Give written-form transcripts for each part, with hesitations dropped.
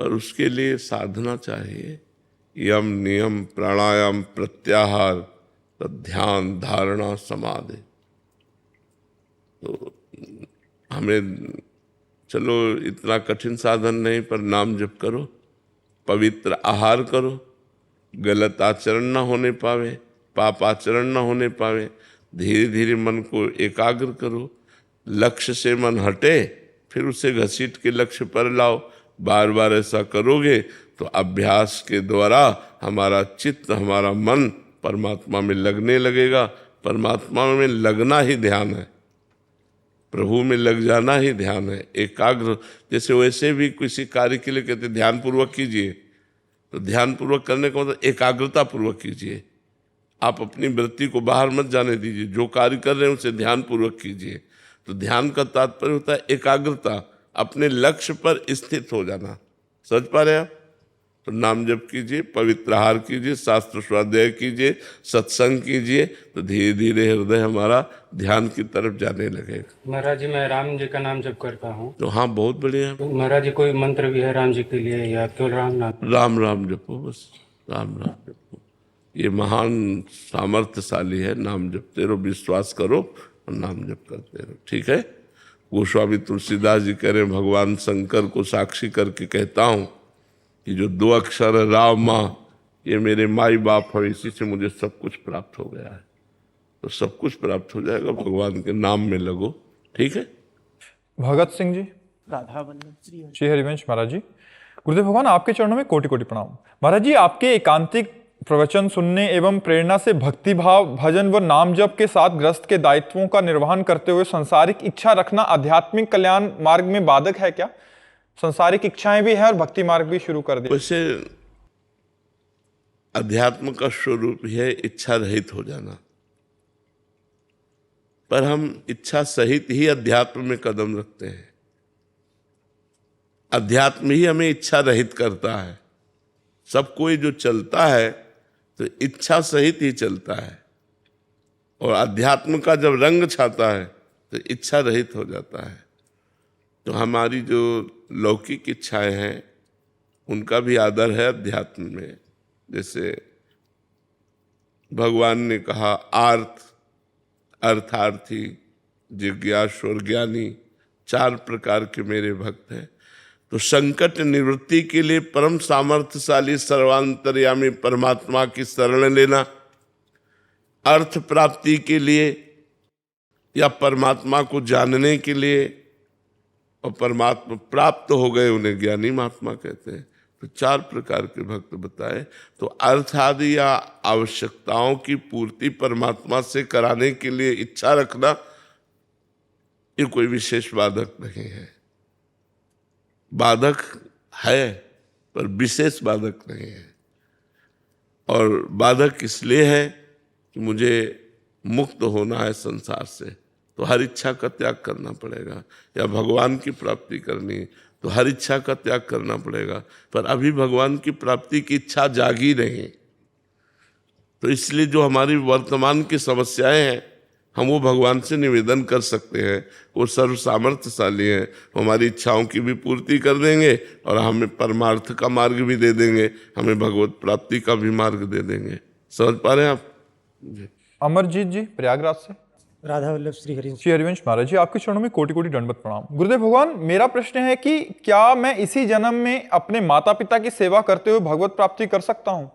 पर उसके लिए साधना चाहिए। यम नियम प्राणायाम प्रत्याहार ध्यान धारणा समाधि। तो हमें चलो इतना कठिन साधन नहीं, पर नाम जप करो, पवित्र आहार करो, गलत आचरण ना होने पावे, पाप आचरण ना होने पावे, धीरे धीरे मन को एकाग्र करो, लक्ष्य से मन हटे फिर उसे घसीट के लक्ष्य पर लाओ। बार बार ऐसा करोगे तो अभ्यास के द्वारा हमारा चित्त हमारा मन परमात्मा में लगने लगेगा। परमात्मा में लगना ही ध्यान है, प्रभु में लग जाना ही ध्यान है। एकाग्र, जैसे वैसे भी किसी कार्य के लिए कहते ध्यान पूर्वक कीजिए, तो ध्यान पूर्वक करने का मतलब एकाग्रता पूर्वक कीजिए। आप अपनी वृत्ति को बाहर मत जाने दीजिए, जो कार्य कर रहे हैं उसे ध्यान पूर्वक कीजिए। तो ध्यान का तात्पर्य होता है एकाग्रता, अपने लक्ष्य पर स्थित हो जाना। समझ पा रहे हैं आप? तो नाम जप कीजिए, पवित्र आहार कीजिए, शास्त्र स्वाध्याय कीजिए, सत्संग कीजिए, तो धीरे धीरे हृदय हमारा ध्यान की तरफ जाने लगेगा। महाराज जी, मैं राम जी का नाम जप करता हूँ। तो हाँ, बहुत बढ़िया। तो महाराज जी, कोई मंत्र भी है राम जी के लिए या केवल राम नाम? राम राम जपो, बस राम राम जपो। ये महान सामर्थ्यशाली है। नाम जपते रहो, विश्वास करो और नाम जप करते रहो, ठीक है। गोस्वामी तुलसीदास जी कह रहे हैं, भगवान शंकर को साक्षी करके कहता हूँ कि जो 2 अक्षर है राम माँ, ये मेरे माई बाप है, इसी से मुझे सब कुछ प्राप्त हो गया है। तो सब कुछ प्राप्त हो जाएगा, भगवान के नाम में लगो, ठीक है। भगत सिंह जी, राधा वल्लभ श्री श्री हरिवंश महाराज जी, गुरुदेव भगवान आपके चरणों में कोटि कोटि प्रणाम। महाराज जी, आपके एकांतिक प्रवचन सुनने एवं प्रेरणा से भक्ति भाव, भजन व नाम जप के साथ ग्रस्त के दायित्वों का निर्वहन करते हुए सांसारिक इच्छा रखना आध्यात्मिक कल्याण मार्ग में बाधक है क्या? सांसारिक इच्छाएं भी है और भक्ति मार्ग भी शुरू कर दिया। वैसे अध्यात्म का स्वरूप है इच्छा रहित हो जाना, पर हम इच्छा सहित ही अध्यात्म में कदम रखते हैं। अध्यात्म ही हमें इच्छा रहित करता है। सब कोई जो चलता है तो इच्छा सहित ही चलता है, और अध्यात्म का जब रंग छाता है तो इच्छा रहित हो जाता है। तो हमारी जो लौकिक इच्छाएं हैं उनका भी आदर है अध्यात्म में। जैसे भगवान ने कहा, आर्थ, अर्थार्थी, जिज्ञासु और ज्ञानी 4 प्रकार के मेरे भक्त हैं। तो संकट निवृत्ति के लिए परम सामर्थ्यशाली सर्वांतर्यामी परमात्मा की शरण लेना, अर्थ प्राप्ति के लिए या परमात्मा को जानने के लिए, और परमात्मा प्राप्त हो गए उन्हें ज्ञानी महात्मा कहते हैं। तो 4 प्रकार के भक्त बताए। तो अर्थ आदि या आवश्यकताओं की पूर्ति परमात्मा से कराने के लिए इच्छा रखना, ये कोई विशेष बाधक नहीं है। बाधक है पर विशेष बाधक नहीं है। और बाधक इसलिए है कि मुझे मुक्त होना है संसार से, तो हर इच्छा का त्याग करना पड़ेगा। या भगवान की प्राप्ति करनी तो हर इच्छा का त्याग करना पड़ेगा, पर अभी भगवान की प्राप्ति की इच्छा जागी नहीं। तो इसलिए जो हमारी वर्तमान की समस्याएं हैं, हम वो भगवान से निवेदन कर सकते हैं। वो सर्व सामर्थ्यशाली हैं, हमारी इच्छाओं की भी पूर्ति कर देंगे और हमें परमार्थ का मार्ग भी दे देंगे, हमें भगवत प्राप्ति का भी मार्ग दे देंगे। समझ पा रहे हैं आप? अमरजीत जी, प्रयागराज से, राधा वल्लभ श्री हरिवंश महाराज जी, आपके चरणों में कोटि कोटि दंडवत प्रणाम। गुरुदेव भगवान, मेरा प्रश्न है कि क्या मैं इसी जन्म में अपने माता पिता की सेवा करते हुए भगवत प्राप्ति कर सकता हूँ?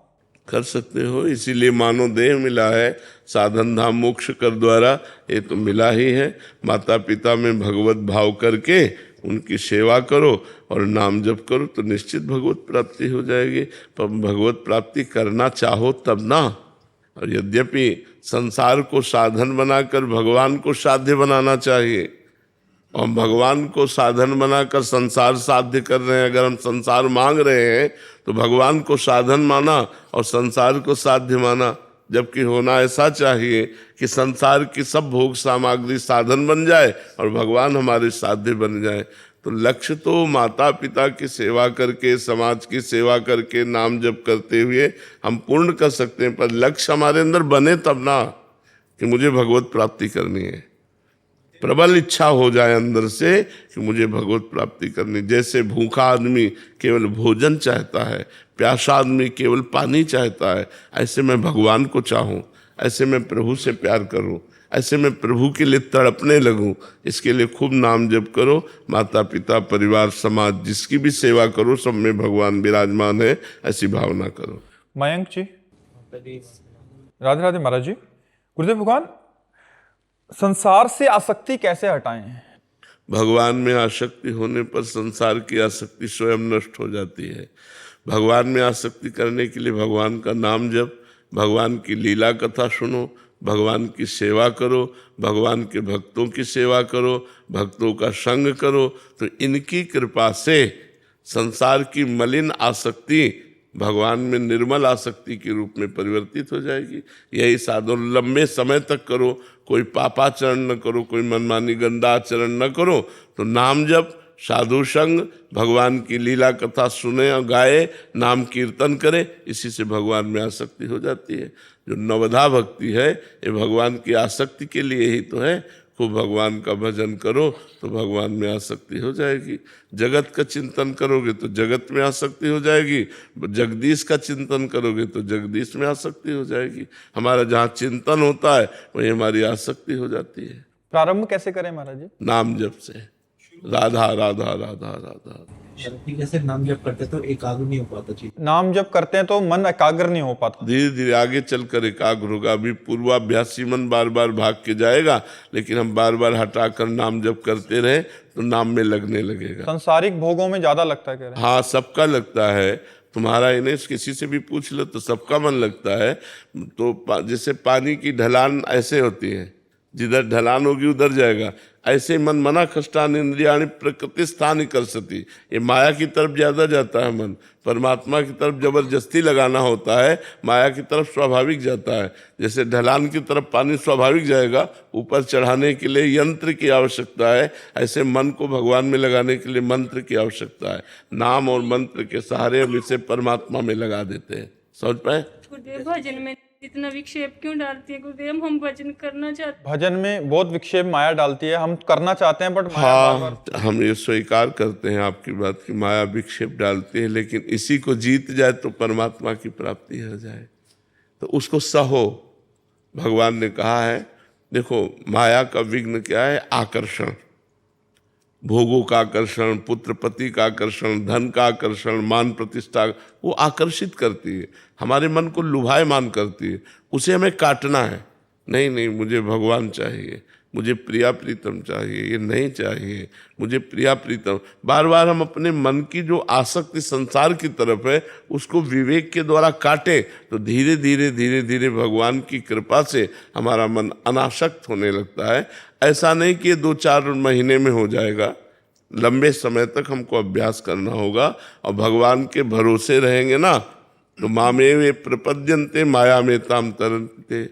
कर सकते हो, इसीलिए मानव देह मिला है। साधन धाम मोक्ष कर द्वारा ये तो मिला ही है। माता पिता में भगवत भाव करके उनकी सेवा करो और नाम जप करो तो निश्चित भगवत प्राप्ति हो जाएगी। पर भगवत प्राप्ति करना चाहो तब ना। और यद्यपि संसार को साधन बनाकर भगवान को साध्य बनाना चाहिए, और भगवान को साधन बनाकर संसार साध्य कर रहे हैं। अगर हम संसार मांग रहे हैं तो भगवान को साधन माना और संसार को साध्य माना, जबकि होना ऐसा चाहिए कि संसार की सब भोग सामग्री साधन बन जाए और भगवान हमारे साध्य बन जाए। तो लक्ष्य तो माता पिता की सेवा करके, समाज की सेवा करके, नाम जप करते हुए हम पूर्ण कर सकते हैं, पर लक्ष्य हमारे अंदर बने तब ना कि मुझे भगवत प्राप्ति करनी है। प्रबल इच्छा हो जाए अंदर से कि मुझे भगवत प्राप्ति करनी। जैसे भूखा आदमी केवल भोजन चाहता है, प्यासा आदमी केवल पानी चाहता है, ऐसे मैं भगवान को चाहूँ, ऐसे मैं प्रभु से प्यार करूँ, ऐसे मैं प्रभु के लिए तड़पने लगूं। इसके लिए खूब नाम जप करो, माता पिता परिवार समाज जिसकी भी सेवा करो, सब में भगवान विराजमान है, ऐसी भावना करो। मयंक जी, राधे राधे महाराज जी। गुरुदेव भगवान, संसार से आसक्ति कैसे हटाएं? भगवान में आसक्ति होने पर संसार की आसक्ति स्वयं नष्ट हो जाती है। भगवान में आसक्ति करने के लिए भगवान का नाम जप, भगवान की लीला कथा सुनो, भगवान की सेवा करो, भगवान के भक्तों की सेवा करो, भक्तों का संग करो, तो इनकी कृपा से संसार की मलिन आसक्ति भगवान में निर्मल आसक्ति के रूप में परिवर्तित हो जाएगी। यही साधन लंबे समय तक करो, कोई पापाचरण न करो, कोई मनमानी गंदा आचरण न करो, तो नाम जप, साधु संग, भगवान की लीला कथा सुने और गाए, नाम कीर्तन करे, इसी से भगवान में आसक्ति हो जाती है। जो नवधा भक्ति है ये भगवान की आसक्ति के लिए ही तो है। खूब भगवान का भजन करो तो भगवान में आसक्ति हो जाएगी। जगत का चिंतन करोगे तो जगत में आसक्ति हो जाएगी, जगदीश का चिंतन करोगे तो जगदीश में आसक्ति हो जाएगी। हमारा जहाँ चिंतन होता है वहीं हमारी आसक्ति हो जाती है। प्रारंभ कैसे करें महाराज जी? नाम जप से, राधा राधा राधा राधा। जैसे नाम जप करते तो एकाग्र नहीं हो पाता चीज। नाम जब करते हैं तो मन एकाग्र नहीं हो पाता। धीरे धीरे आगे चलकर एकाग्र होगा। अभी पूर्वाभ्यासी मन बार बार भाग के जाएगा, लेकिन हम बार बार हटाकर नाम जप करते रहे तो नाम में लगने लगेगा। सांसारिक भोगों में ज्यादा लगता है, कह रहे हैं। हाँ, सबका लगता है। तुम्हारा इन्हें किसी से भी पूछ लो तो सबका मन लगता है। तो जैसे पानी की ढलान ऐसे होती है, जिधर ढलान होगी उधर जाएगा। ऐसे मन मना खष्टान इंद्रियाणि प्रकृति स्थान कर सती, ये माया की तरफ ज्यादा जाता है मन। परमात्मा की तरफ जबरदस्ती लगाना होता है, माया की तरफ स्वाभाविक जाता है। जैसे ढलान की तरफ पानी स्वाभाविक जाएगा, ऊपर चढ़ाने के लिए यंत्र की आवश्यकता है, ऐसे मन को भगवान में लगाने के लिए मंत्र की आवश्यकता है। नाम और मंत्र के सहारे हम इसे परमात्मा में लगा देते हैं। समझ पाए? गुरुदेव, भजन में इतना विक्षेप क्यों डालती है गुरुदेव? हम भजन करना चाहते भजन में बहुत विक्षेप माया डालती है, हम करना चाहते हैं बट माया बार बार। हम ये स्वीकार करते हैं आपकी बात कि माया विक्षेप डालती है, लेकिन इसी को जीत जाए तो परमात्मा की प्राप्ति हो जाए, तो उसको सहो। भगवान ने कहा है, देखो माया का विघ्न क्या है? आकर्षण, भोगों का आकर्षण, पुत्र पति का आकर्षण, धन का आकर्षण, मान प्रतिष्ठा, वो आकर्षित करती है, हमारे मन को लुभायमान करती है। उसे हमें काटना है। नहीं नहीं, मुझे भगवान चाहिए, मुझे प्रिया प्रीतम चाहिए, ये नहीं चाहिए, मुझे प्रिया प्रीतम। बार बार हम अपने मन की जो आसक्ति संसार की तरफ है उसको विवेक के द्वारा काटें तो धीरे धीरे धीरे धीरे भगवान की कृपा से हमारा मन अनासक्त होने लगता है। ऐसा नहीं कि 2-4 महीने में हो जाएगा, लंबे समय तक हमको अभ्यास करना होगा। और भगवान के भरोसे रहेंगे ना तो मामेवे प्रपद्यन्ते माया में ताम तरन्ते,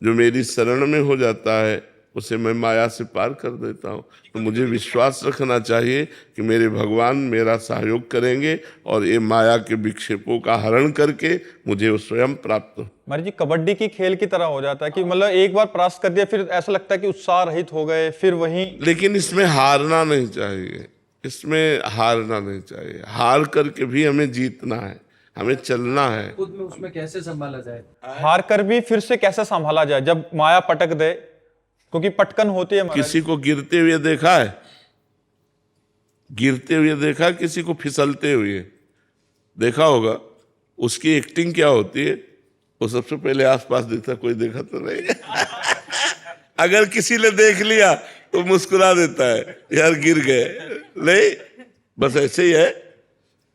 जो मेरी शरण में हो जाता है उसे मैं माया से पार कर देता हूँ। तो मुझे विश्वास रखना चाहिए कि मेरे भगवान मेरा सहयोग करेंगे और ये माया के विक्षेपों का हरण करके मुझे वो स्वयं प्राप्त हो। महाराज जी, कबड्डी की खेल की तरह हो जाता है कि मतलब एक बार परास्त कर दिया फिर ऐसा लगता है कि उत्साह रहित हो गए, फिर वही। लेकिन इसमें हारना नहीं चाहिए, इसमें हारना नहीं चाहिए। हार करके भी हमें जीतना है, हमें चलना है। खुद में उसमें कैसे संभाला जाए? हार कर भी फिर से कैसे संभाला जाए जब माया पटक दे, क्योंकि पटकन होती है। किसी को गिरते हुए देखा है? गिरते हुए देखा? किसी को फिसलते हुए देखा होगा? उसकी एक्टिंग क्या होती है? वो सबसे पहले आसपास देखता, कोई देखा तो नहीं। अगर किसी ने देख लिया तो मुस्कुरा देता है, यार गिर गए। नहीं, बस ऐसे ही है।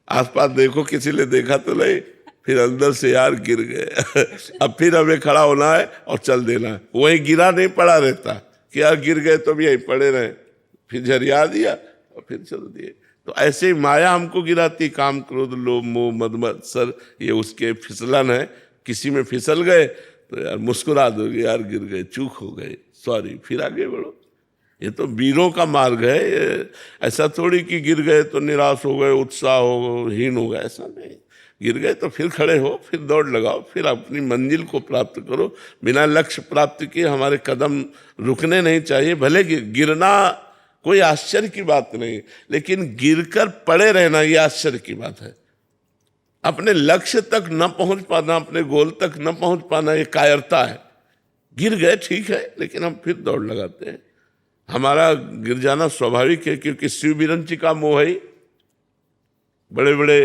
आसपास देखो, किसी ने देखा तो नहीं, फिर अंदर से यार गिर गए। अब फिर हमें खड़ा होना है और चल देना है। वहीं गिरा नहीं पड़ा रहता कि यार गिर गए तो भी यहीं पड़े रहे, फिर झरिया दिया और फिर चल दिए। तो ऐसे ही माया हमको गिराती, काम क्रोध लोभ मोह मद मत्सर, ये उसके फिसलन है। किसी में फिसल गए तो यार मुस्कुरा दोगे, यार गिर गए, चूक हो गए, सॉरी, फिर आगे बढ़ो। ये तो वीरों का मार्ग है। ऐसा थोड़ी कि गिर गए तो निराश हो गए, उत्साह हो हीन हो गए, ऐसा नहीं। गिर गए तो फिर खड़े हो, फिर दौड़ लगाओ, फिर अपनी मंजिल को प्राप्त करो। बिना लक्ष्य प्राप्ति के हमारे कदम रुकने नहीं चाहिए। भले गिरना कोई आश्चर्य की बात नहीं, लेकिन गिरकर पड़े रहना ये आश्चर्य की बात है। अपने लक्ष्य तक न पहुंच पाना, अपने गोल तक न पहुंच पाना, ये कायरता है। गिर गए ठीक है, लेकिन हम फिर दौड़ लगाते हैं। हमारा गिर जाना स्वाभाविक है, क्योंकि शिव विरंची का मोह ही बड़े बड़े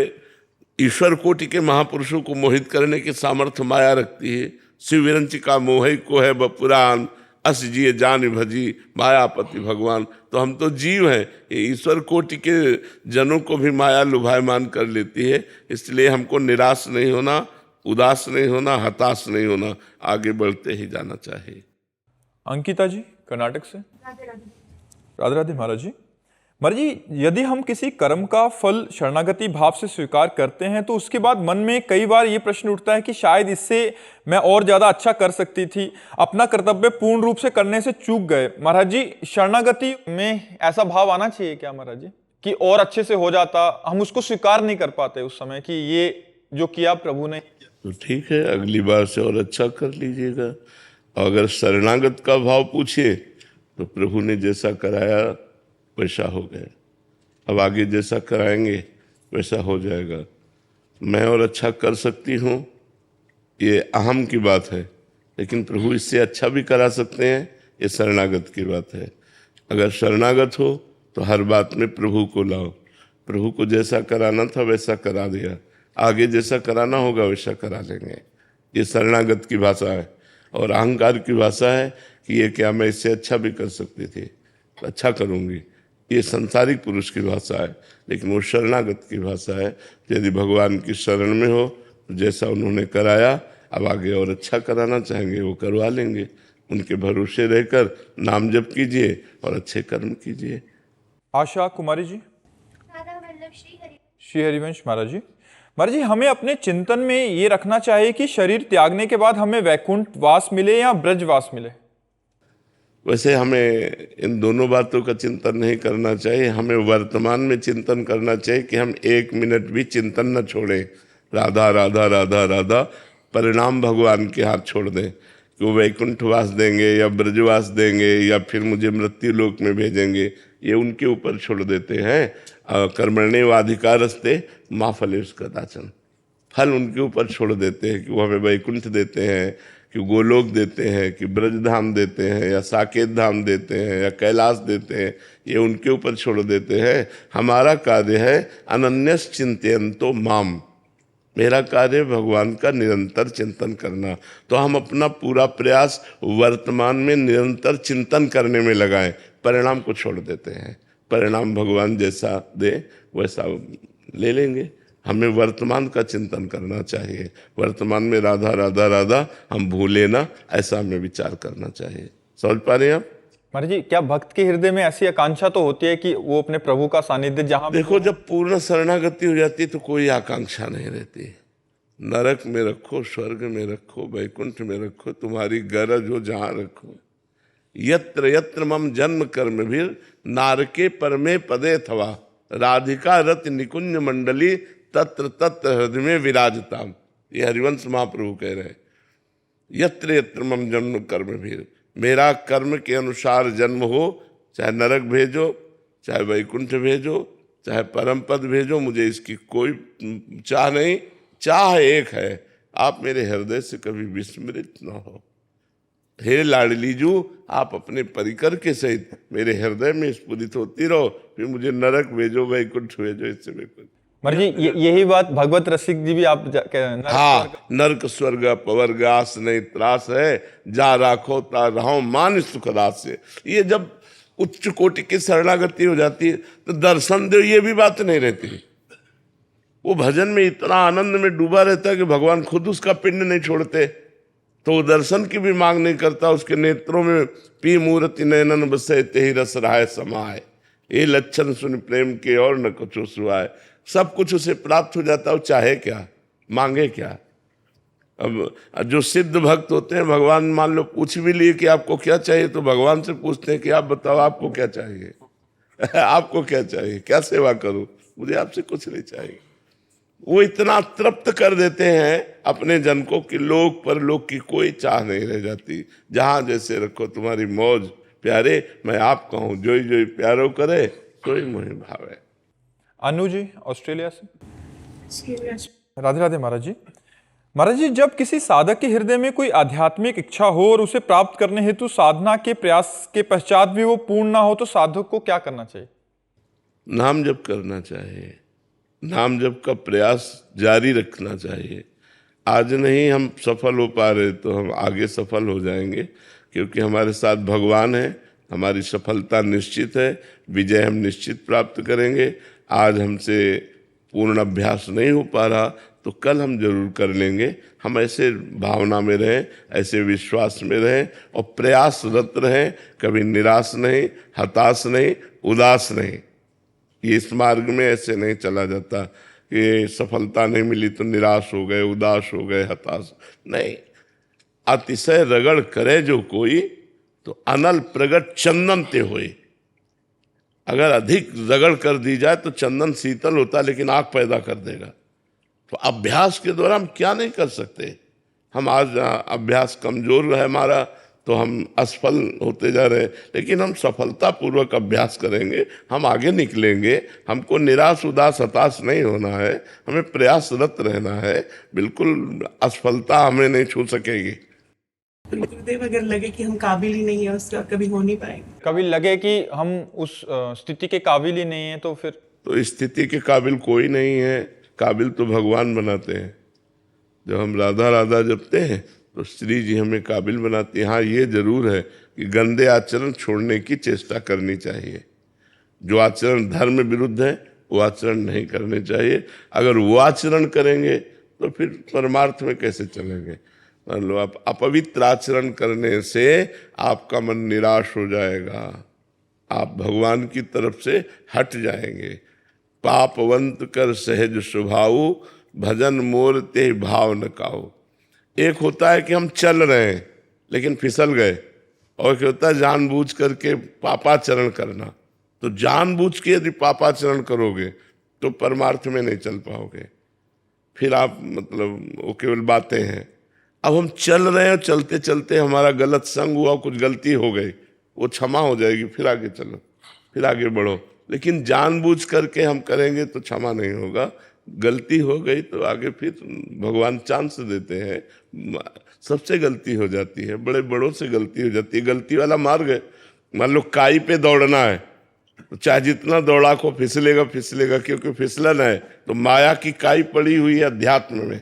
ईश्वर कोटि के महापुरुषों को मोहित करने की सामर्थ्य माया रखती है। शिव विरंची का मोह ही को है बपुराण, अस जिए जान भजी मायापति भगवान। तो हम तो जीव हैं, ये ईश्वर कोटि के जनों को भी माया लुभायमान कर लेती है। इसलिए हमको निराश नहीं होना, उदास नहीं होना, हताश नहीं होना, आगे बढ़ते ही जाना चाहिए। अंकिता जी कर्नाटक से। राधे राधे महाराज जी। महाराज जी, यदि हम किसी कर्म का फल शरणागति भाव से स्वीकार करते हैं तो उसके बाद मन में कई बार ये प्रश्न उठता है कि शायद इससे मैं और ज़्यादा अच्छा कर सकती थी, अपना कर्तव्य पूर्ण रूप से करने से चूक गए। महाराज जी, शरणागति में ऐसा भाव आना चाहिए क्या महाराज जी, कि और अच्छे से हो जाता, हम उसको स्वीकार नहीं कर पाते उस समय कि ये जो किया प्रभु ने। तो ठीक है, अगली बार से और अच्छा कर लीजिएगा। अगर शरणागत का भाव पूछिए तो प्रभु ने जैसा कराया वैसा हो गया, अब आगे जैसा कराएंगे वैसा हो जाएगा। मैं और अच्छा कर सकती हूँ ये अहम की बात है, लेकिन प्रभु इससे अच्छा भी करा सकते हैं, ये शरणागत की बात है। अगर शरणागत हो तो हर बात में प्रभु को लाओ। प्रभु को जैसा कराना था वैसा करा दिया, आगे जैसा कराना होगा वैसा करा लेंगे। ये शरणागत की भाषा है। और अहंकार की भाषा है कि ये क्या मैं इससे अच्छा भी कर सकती थी, अच्छा करूँगी, ये संसारिक पुरुष की भाषा है। लेकिन वो शरणागत की भाषा है। यदि भगवान की शरण में हो तो जैसा उन्होंने कराया, अब आगे और अच्छा कराना चाहेंगे वो करवा लेंगे। उनके भरोसे रहकर नाम जप कीजिए और अच्छे कर्म कीजिए। आशा कुमारी जी। श्री हरिवंश महाराज जी। महाराज जी, हमें अपने चिंतन में ये रखना चाहिए कि शरीर त्यागने के बाद हमें वैकुंठ वास मिले या ब्रजवास मिले। वैसे हमें इन दोनों बातों का चिंतन नहीं करना चाहिए। हमें वर्तमान में चिंतन करना चाहिए कि हम एक मिनट भी चिंतन न छोड़ें, राधा राधा राधा राधा। परिणाम भगवान के हाथ छोड़ दें कि वो वैकुंठवास देंगे या ब्रजवास देंगे या फिर मुझे मृत्यु लोक में भेजेंगे, ये उनके ऊपर छोड़ देते हैं। कर्मण्येवाधिकारस्ते मा फलेषु कदाचन, फल उनके ऊपर छोड़ देते हैं कि वो हमें वैकुंठ देते हैं, कि गोलोक देते हैं, कि ब्रजधाम देते हैं, या साकेत धाम देते हैं, या कैलाश देते हैं, ये उनके ऊपर छोड़ देते हैं। हमारा कार्य है अनन्यस चिंतयन्तो माम, मेरा कार्य भगवान का निरंतर चिंतन करना। तो हम अपना पूरा प्रयास वर्तमान में निरंतर चिंतन करने में लगाएं, परिणाम को छोड़ देते हैं। परिणाम भगवान जैसा दे वैसा ले लेंगे। हमें वर्तमान का चिंतन करना चाहिए। वर्तमान में राधा राधा राधा हम भूले ना, ऐसा हमें विचार करना चाहिए। समझ पा रहे हैं आप महाराज जी? क्या भक्त के हृदय में ऐसी आकांक्षा तो होती है कि वो अपने प्रभु का सानिध्य जहां देखो, जब पूर्ण शरणागति हो जाती है तो कोई आकांक्षा नहीं रहती। नरक में रखो, स्वर्ग में रखो, वैकुंठ में रखो, तुम्हारी गरज हो जहां रखो। यत्र यत्र मम जन्म कर्म भी नारके परमे पदे थवा, राधिका रत निकुंज मंडली तत्र तत्र हृदय में विराजताम। ये हरिवंश महाप्रभु कह रहे हैं। यत्र यत्र मम जन्म कर्म भी, मेरा कर्म के अनुसार जन्म हो, चाहे नरक भेजो, चाहे वैकुंठ भेजो, चाहे परम पद भेजो, मुझे इसकी कोई चाह नहीं। चाह एक है, आप मेरे हृदय से कभी विस्मृत न हो। हे लाडलीजू, आप अपने परिकर के सहित मेरे हृदय में स्फुरित होती रहो, फिर मुझे नरक भेजो, वैकुंठ भेजो, इससे वैकुंठ। महाराज जी, यही बात भगवत रसिक जी भी आप हाँ, नरक स्वर्ग पवर्ग आस नहीं त्रास है, जा राखो ता रहो मान सुख रास से। ये जब उच्च कोटि की शरणागति हो जाती है तो दर्शन दो, ये भी बात नहीं रहती। वो भजन में इतना आनंद में डूबा रहता है कि भगवान खुद उसका पिंड नहीं छोड़ते, तो वो दर्शन की भी मांग नहीं करता। उसके नेत्रों में पी मूर्ति नयनन बसे तेहि रस राय समाए, ये लक्षण सुन प्रेम के और न कुछ सुहाए। सब कुछ उसे प्राप्त हो जाता है, वो चाहे क्या, मांगे क्या। अब जो सिद्ध भक्त होते हैं, भगवान मान लो पूछ भी लिए कि आपको क्या चाहिए, तो भगवान से पूछते हैं कि आप बताओ आपको क्या चाहिए आपको क्या चाहिए, क्या सेवा करूं, मुझे आपसे कुछ नहीं चाहिए। वो इतना तृप्त कर देते हैं अपने जन को कि लोक परलोक की कोई चाह नहीं रह जाती। जहां जैसे रखो तुम्हारी मौज प्यारे, मैं आपका हूं, जोई जोई प्यारो करे सोई मोहि भावे। अनु जी ऑस्ट्रेलिया से। राधे राधे महाराज जी। महाराज जी, जब किसी साधक के हृदय में कोई आध्यात्मिक इच्छा हो और उसे प्राप्त करने हेतु साधना के प्रयास के पश्चात भी वो पूर्ण ना हो तो साधक को क्या करना चाहिए? नाम जप करना चाहिए, नाम जप का प्रयास जारी रखना चाहिए। आज नहीं हम सफल हो पा रहे तो हम आगे सफल हो जाएंगे, क्योंकि हमारे साथ भगवान है। हमारी सफलता निश्चित है, विजय हम निश्चित प्राप्त करेंगे। आज हमसे पूर्ण अभ्यास नहीं हो पा रहा तो कल हम जरूर कर लेंगे। हम ऐसे भावना में रहें, ऐसे विश्वास में रहें और प्रयासरत रहें, कभी निराश नहीं, हताश नहीं, उदास नहीं। ये इस मार्ग में ऐसे नहीं चला जाता कि सफलता नहीं मिली तो निराश हो गए, उदास हो गए, हताश नहीं। अतिशय रगड़ करे जो कोई तो अनल प्रगट चंदन ते होए। अगर अधिक रगड़ कर दी जाए तो चंदन शीतल होता है लेकिन आग पैदा कर देगा। तो अभ्यास के द्वारा हम क्या नहीं कर सकते। हम आज अभ्यास कमजोर है हमारा तो हम असफल होते जा रहे हैं, लेकिन हम सफलतापूर्वक अभ्यास करेंगे, हम आगे निकलेंगे। हमको निराश उदास हताश नहीं होना है, हमें प्रयासरत रहना है। बिल्कुल असफलता हमें नहीं छू सकेगी। गुरुदेव, अगर लगे कि हम काबिल ही नहीं है उसका, कभी हो नहीं पाएंगे। कभी लगे कि हम उस स्थिति के काबिल ही नहीं है तो फिर? तो स्थिति के काबिल कोई नहीं है, काबिल तो भगवान बनाते हैं। जब हम राधा राधा जपते हैं तो श्री जी हमें काबिल बनाती है। हाँ, ये जरूर है कि गंदे आचरण छोड़ने की चेष्टा करनी चाहिए। जो आचरण धर्म विरुद्ध है वो आचरण नहीं करने चाहिए। अगर वो आचरण करेंगे तो फिर परमार्थ में कैसे चलेंगे। मान लो आप अपवित्र आचरण करने से आपका मन निराश हो जाएगा, आप भगवान की तरफ से हट जाएंगे। पापवंत कर सहज स्वभाव, भजन मोर ते भाव न काओ। एक होता है कि हम चल रहे हैं लेकिन फिसल गए, और क्या होता है जानबूझ करके पापाचरण करना। तो जानबूझ के यदि पापाचरण करोगे तो परमार्थ में नहीं चल पाओगे, फिर आप मतलब वो केवल बातें हैं। अब हम चल रहे हैं, चलते चलते हमारा गलत संग हुआ, कुछ गलती हो गई, वो क्षमा हो जाएगी, फिर आगे चलो, फिर आगे बढ़ो। लेकिन जानबूझ करके हम करेंगे तो क्षमा नहीं होगा। गलती हो गई तो आगे फिर भगवान चांस देते हैं। सबसे गलती हो जाती है, बड़े बड़ों से गलती हो जाती है। गलती वाला मार्ग है। मान लो काई पे दौड़ना है तो चाहे जितना दौड़ा को फिसलेगा फिसलेगा, क्योंकि फिसलन है तो माया की काई पड़ी हुई है अध्यात्म में,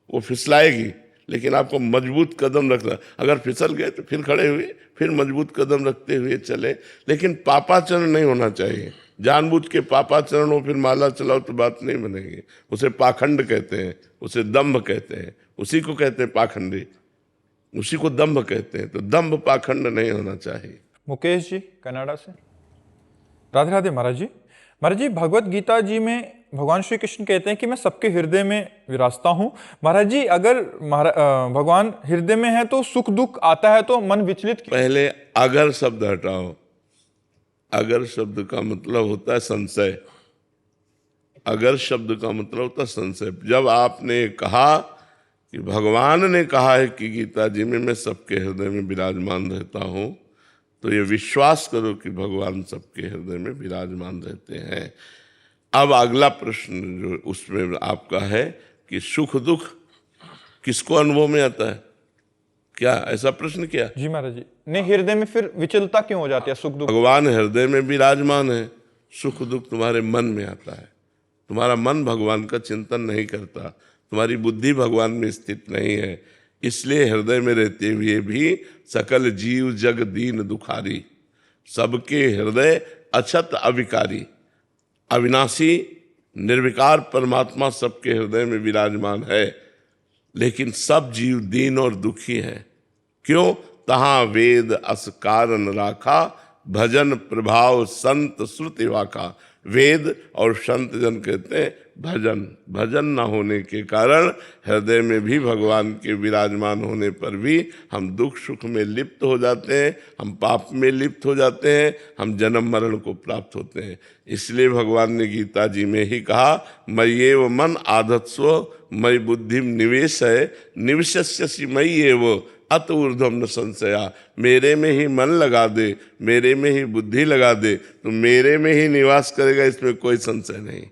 वो फिसलाएगी। लेकिन आपको मजबूत कदम रखना। अगर फिसल गए तो फिर खड़े हुए, फिर मजबूत कदम रखते हुए चले। लेकिन पापाचरण नहीं होना चाहिए। जानबूझ के पापाचरण हो फिर माला चलाओ तो बात नहीं बनेगी। उसे पाखंड कहते हैं, उसे दंभ कहते हैं, उसी को कहते हैं पाखंडी, उसी को दंभ कहते हैं। तो दंभ पाखंड नहीं होना चाहिए। मुकेश जी कनाडा से। राधे राधे महाराज जी। महाराज जी, भगवत गीता जी में भगवान श्री कृष्ण कहते हैं कि मैं सबके हृदय में विराजता हूँ। महाराज जी, अगर भगवान हृदय में है तो सुख दुख आता है तो मन विचलित। पहले अगर शब्द हटाओ। अगर शब्द का मतलब होता है संशय। अगर शब्द का मतलब होता है संशय। जब आपने कहा कि भगवान ने कहा है कि गीता जी में मैं सबके हृदय में विराजमान रहता हूँ, तो ये विश्वास करो कि भगवान सबके हृदय में विराजमान रहते हैं। अब अगला प्रश्न जो उसमें आपका है कि सुख दुख किसको अनुभव में आता है, क्या ऐसा प्रश्न किया? जी महाराज जी। नहीं, हृदय में फिर विचलता क्यों हो जाती है सुख दुख? भगवान हृदय में विराजमान है, सुख दुख तुम्हारे मन में आता है। तुम्हारा मन भगवान का चिंतन नहीं करता, तुम्हारी बुद्धि भगवान में स्थित नहीं है। इसलिए हृदय में रहते हुए भी सकल जीव जग दीन दुखारी, सबके हृदय अछत अविकारी, अविनाशी निर्विकार परमात्मा सबके हृदय में विराजमान है। लेकिन सब जीव दीन और दुखी हैं। क्यों? तहाँ वेद अस कारण राखा, भजन प्रभाव संत श्रुति वाका। वेद और संत जन कहते हैं भजन। भजन न होने के कारण हृदय में भी भगवान के विराजमान होने पर भी हम दुख सुख में लिप्त हो जाते हैं, हम पाप में लिप्त हो जाते हैं, हम जन्म मरण को प्राप्त होते हैं। इसलिए भगवान ने गीता जी में ही कहा, मय्येव मन आधत्स्व मयि बुद्धि निवेशय निविशस्यसि मय्येव अत ऊर्ध्वम न संशया। मेरे में ही मन लगा दे, मेरे में ही बुद्धि लगा दे, तो मेरे में ही निवास करेगा, इसमें कोई संशय नहीं।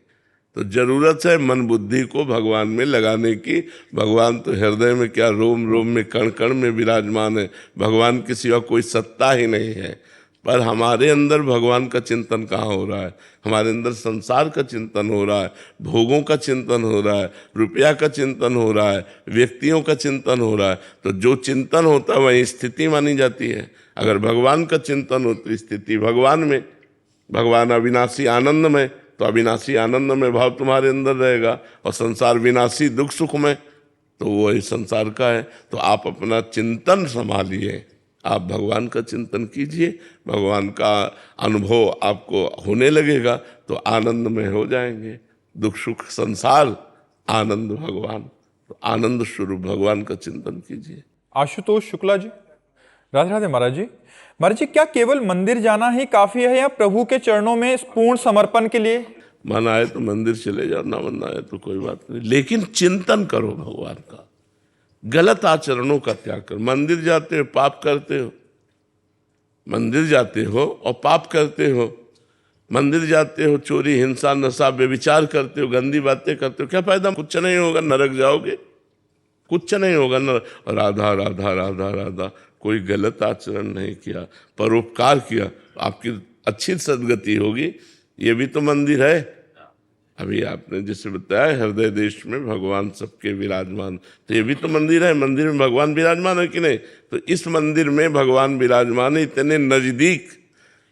तो जरूरत है मन बुद्धि को भगवान में लगाने की। भगवान तो हृदय में क्या, रोम रोम में कण कण में विराजमान है। भगवान के सिवा कोई सत्ता ही नहीं है। पर हमारे अंदर भगवान का चिंतन कहाँ हो रहा है? हमारे अंदर संसार का चिंतन हो रहा है, भोगों का चिंतन हो रहा है, रुपया का चिंतन हो रहा है, व्यक्तियों का चिंतन हो रहा है। तो जो चिंतन होता है वही स्थिति मानी जाती है। अगर भगवान का चिंतन हो तो स्थिति भगवान में। भगवान अविनाशी आनंद में, तो अविनाशी आनंद में भाव तुम्हारे अंदर रहेगा। और संसार विनाशी दुख सुख में, तो वही संसार का है। तो आप अपना चिंतन संभालिए, आप भगवान का चिंतन कीजिए, भगवान का अनुभव आपको होने लगेगा तो आनंद में हो जाएंगे। दुख सुख संसार, आनंद भगवान। तो आनंद स्वरूप भगवान का चिंतन कीजिए। आशुतोष शुक्ला जी, राधे राधे महाराज जी। महाराज जी, क्या केवल मंदिर जाना ही काफी है या प्रभु के चरणों में पूर्ण समर्पण के लिए? मन आए तो मंदिर चले जाओ, ना मन आए तो कोई बात नहीं, लेकिन चिंतन करो भगवान का। गलत आचरणों का त्याग करो। मंदिर जाते हो पाप करते हो, मंदिर जाते हो और पाप करते हो। मंदिर जाते हो चोरी हिंसा नशा व्यभिचार करते हो, गंदी बातें करते हो, क्या फायदा? कुछ नहीं होगा, नरक जाओगे, कुछ नहीं होगा। राधा राधा राधा राधा, कोई गलत आचरण नहीं किया, परोपकार किया, आपकी अच्छी सदगति होगी। ये भी तो मंदिर है। अभी आपने जैसे बताया हृदय देश में भगवान सबके विराजमान, तो ये भी तो मंदिर है। मंदिर में भगवान विराजमान है कि नहीं? तो इस मंदिर में भगवान विराजमान है, इतने नजदीक,